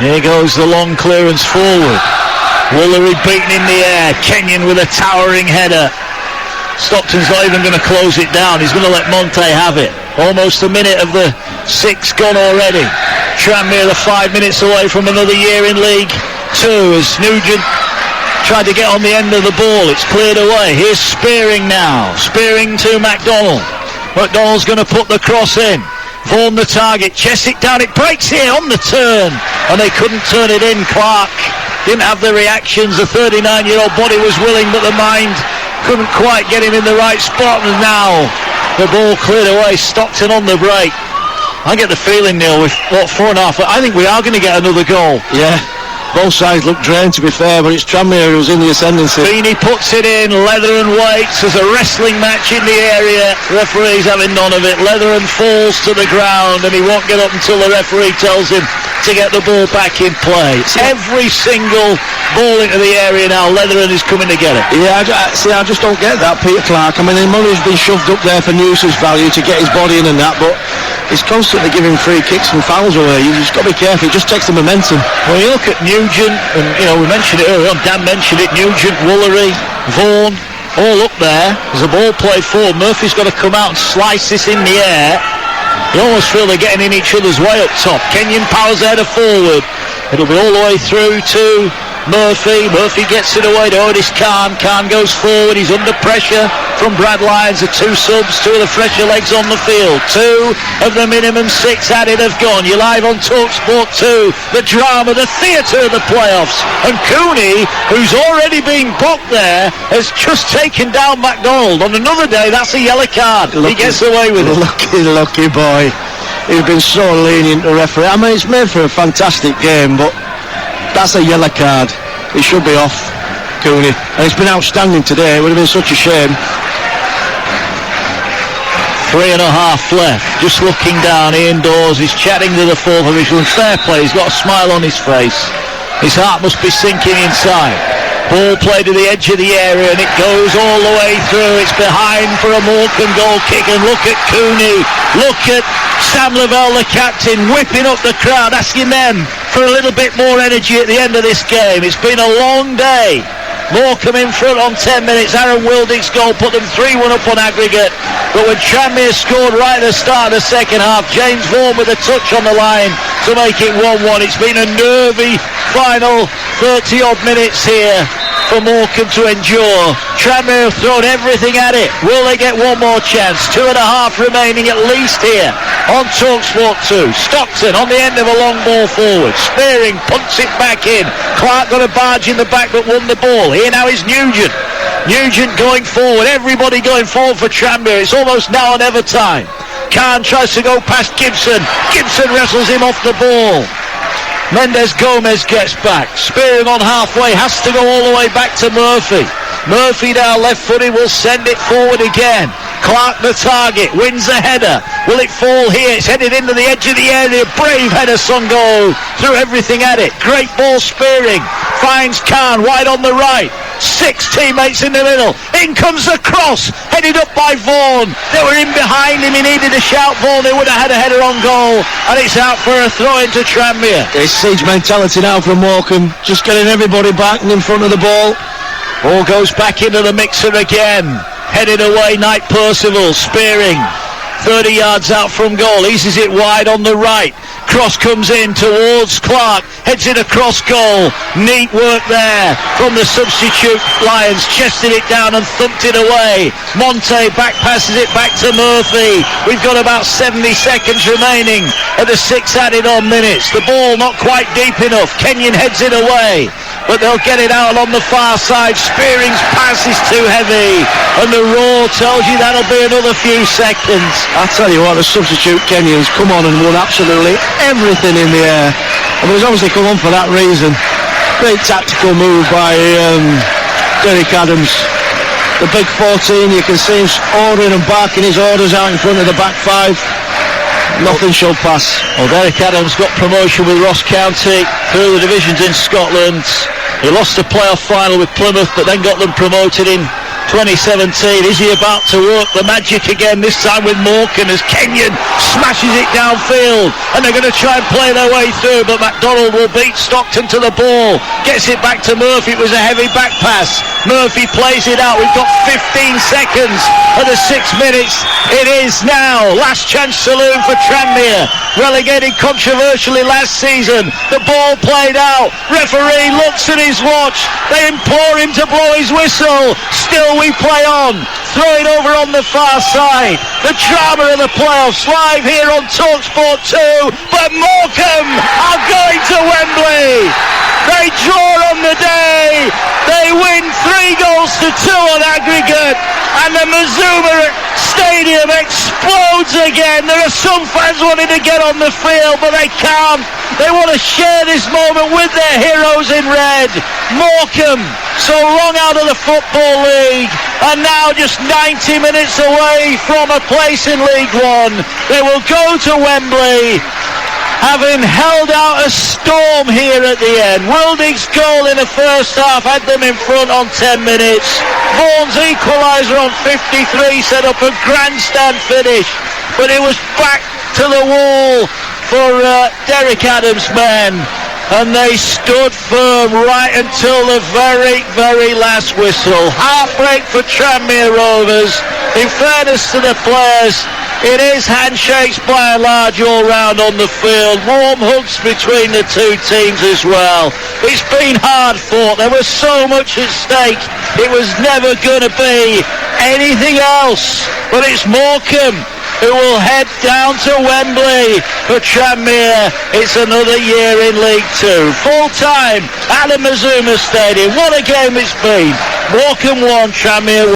Here goes the long clearance forward. Woolery beaten in the air. Kenyon with a towering header. Stockton's not even going to close it down. He's going to let Monte have it. Almost a minute of the 6 gone already. Tranmere are 5 minutes away from another year in League 2 as Nugent tried to get on the end of the ball. It's cleared away. Here's Spearing now. Spearing to MacDonald. MacDonald's going to put the cross in. Vaughan the target. Chests it down. It breaks here on the turn. And they couldn't turn it in. Clark didn't have the reactions. The 39-year-old body was willing, but the mind couldn't quite get him in the right spot, and now the ball cleared away. Stockton on the break. I get the feeling, Neil, with 4.5, I think we are going to get another goal. Yeah, both sides look drained, to be fair, but it's Tranmere who's in the ascendancy. Feeney puts it in. Leatherin waits. There's a wrestling match in the area. Referee's having none of it. Leatherin falls to the ground and he won't get up until the referee tells him to get the ball back in play. It's every single ball into the area now. Leathern is coming to get it. Yeah, I just don't get that, Peter Clark. I mean, Murray's been shoved up there for nuisance value to get his body in and that, but he's constantly giving free kicks and fouls away. You've just got to be careful. It just takes the momentum. Well, you look at Nugent, and we mentioned it earlier on. Dan mentioned it. Nugent, Woolery, Vaughan, all up there. There's a ball played forward. Murphy's got to come out and slice this in the air. You almost feel they're getting in each other's way up top. Kenyon powers the header forward. It'll be all the way through to Murphy. Murphy gets it away to Otis Khan. Khan goes forward. He's under pressure from Brad Lyons. The two subs, two of the fresher legs on the field. Two of the minimum six added have gone. You're live on Talksport 2. The drama, the theatre of the playoffs. And Cooney, who's already been booked there, has just taken down McDonald. On another day, that's a yellow card. He gets away with it. Lucky boy. He's been so lenient to referee. I mean, it's made for a fantastic game, but that's a yellow card. He should be off, Cooney. And it's been outstanding today. It would have been such a shame. 3.5 left. Just looking down, Ian Dawes is chatting to the fourth official. And fair play, he's got a smile on his face. His heart must be sinking inside. Ball played to the edge of the area and it goes all the way through. It's behind for a Morcambe goal kick, and look at Cooney. Look at Sam Lavelle, the captain, whipping up the crowd, asking them for a little bit more energy at the end of this game. It's been a long day. Morcambe in front on 10 minutes. Aaron Wildick's goal put them 3-1 up on aggregate. But when Tranmere scored right at the start of the second half, James Vaughan with a touch on the line to make it 1-1. It's been a nervy final 30-odd minutes here for Morcambe to endure. Tranmere have thrown everything at it. Will they get one more chance? 2.5 remaining at least here on Talksport 2. Stockton on the end of a long ball forward. Spearing punts it back in. Clark got a barge in the back but won the ball. Here now is Nugent. Nugent going forward. Everybody going forward for Tranmere. It's almost now or never time. Khan tries to go past Gibson. Gibson wrestles him off the ball. Mendes Gomez gets back. Spearing on halfway, has to go all the way back to Murphy. Murphy now left-footed, will send it forward again. Clark the target, wins the header. Will it fall here? It's headed into the edge of the area. Brave header, Songo threw everything at it. Great ball, Spearing finds Khan wide on the right. 6 teammates in the middle. In comes the cross, headed up by Vaughan. They were in behind him. He needed to shout Vaughan. They would have had a header on goal, and it's out for a throw into Tranmere. It's siege mentality now from Morcambe, just getting everybody back and in front of the ball. Ball goes back into the mixer again. Headed away, Knight Percival. Spearing 30 yards out from goal, eases it wide on the right. Cross comes in towards Clark, heads it across goal. Neat work there from the substitute Lions. Chested it down and thumped it away. Monte back passes it back to Murphy. We've got about 70 seconds remaining at the 6 added on minutes. The ball not quite deep enough. Kenyon heads it away, but they'll get it out on the far side. Spearing's pass is too heavy, and the roar tells you that'll be another few seconds. I tell you what, the substitute Kenyon's come on and won absolutely everything in the air. I mean, he's obviously come on for that reason. Great tactical move by Derek Adams. The big 14, you can see him ordering and barking his orders out in front of the back 5. Nothing shall pass. Well, Derek Adams got promotion with Ross County through the divisions in Scotland. He lost the playoff final with Plymouth, but then got them promoted in 2017. Is he about to work the magic again, this time with Morcambe, as Kenyon smashes it downfield, and they're going to try and play their way through, but McDonald will beat Stockton to the ball, gets it back to Murphy. It was a heavy back pass. Murphy plays it out. We've got 15 seconds of the 6 minutes. It is now last chance saloon for Tranmere, relegated controversially last season. The ball played out. Referee looks at his watch. They implore him to blow his whistle. Still we play on. Throw it over on the far side. The drama of the playoffs live here on Talksport 2. But Morcambe are going to Wembley. They draw on the day. They win 3-2 on aggregate, and the Mazuma Stadium explodes again. There are some fans wanting to get on the field, but they can't. They want to share this moment with their heroes in red. Morcambe, so long out of the Football League, and now just 90 minutes away from a place in League One. They will go to Wembley. having held out a storm here at the end. Wildig's goal in the first half had them in front on 10 minutes. Vaughan's equaliser on 53 set up a grandstand finish, but it was back to the wall for Derek Adams' men, and they stood firm right until the very, very last whistle. Heartbreak for Tranmere Rovers. In fairness to the players, it is handshakes by and large all round on the field. Warm hugs between the two teams as well. It's been hard fought. There was so much at stake. It was never going to be anything else. But it's Morcambe who will head down to Wembley for Tranmere. It's another year in League Two. Full time at the Mazuma Stadium. What a game it's been. Morcambe 1, Tranmere 1.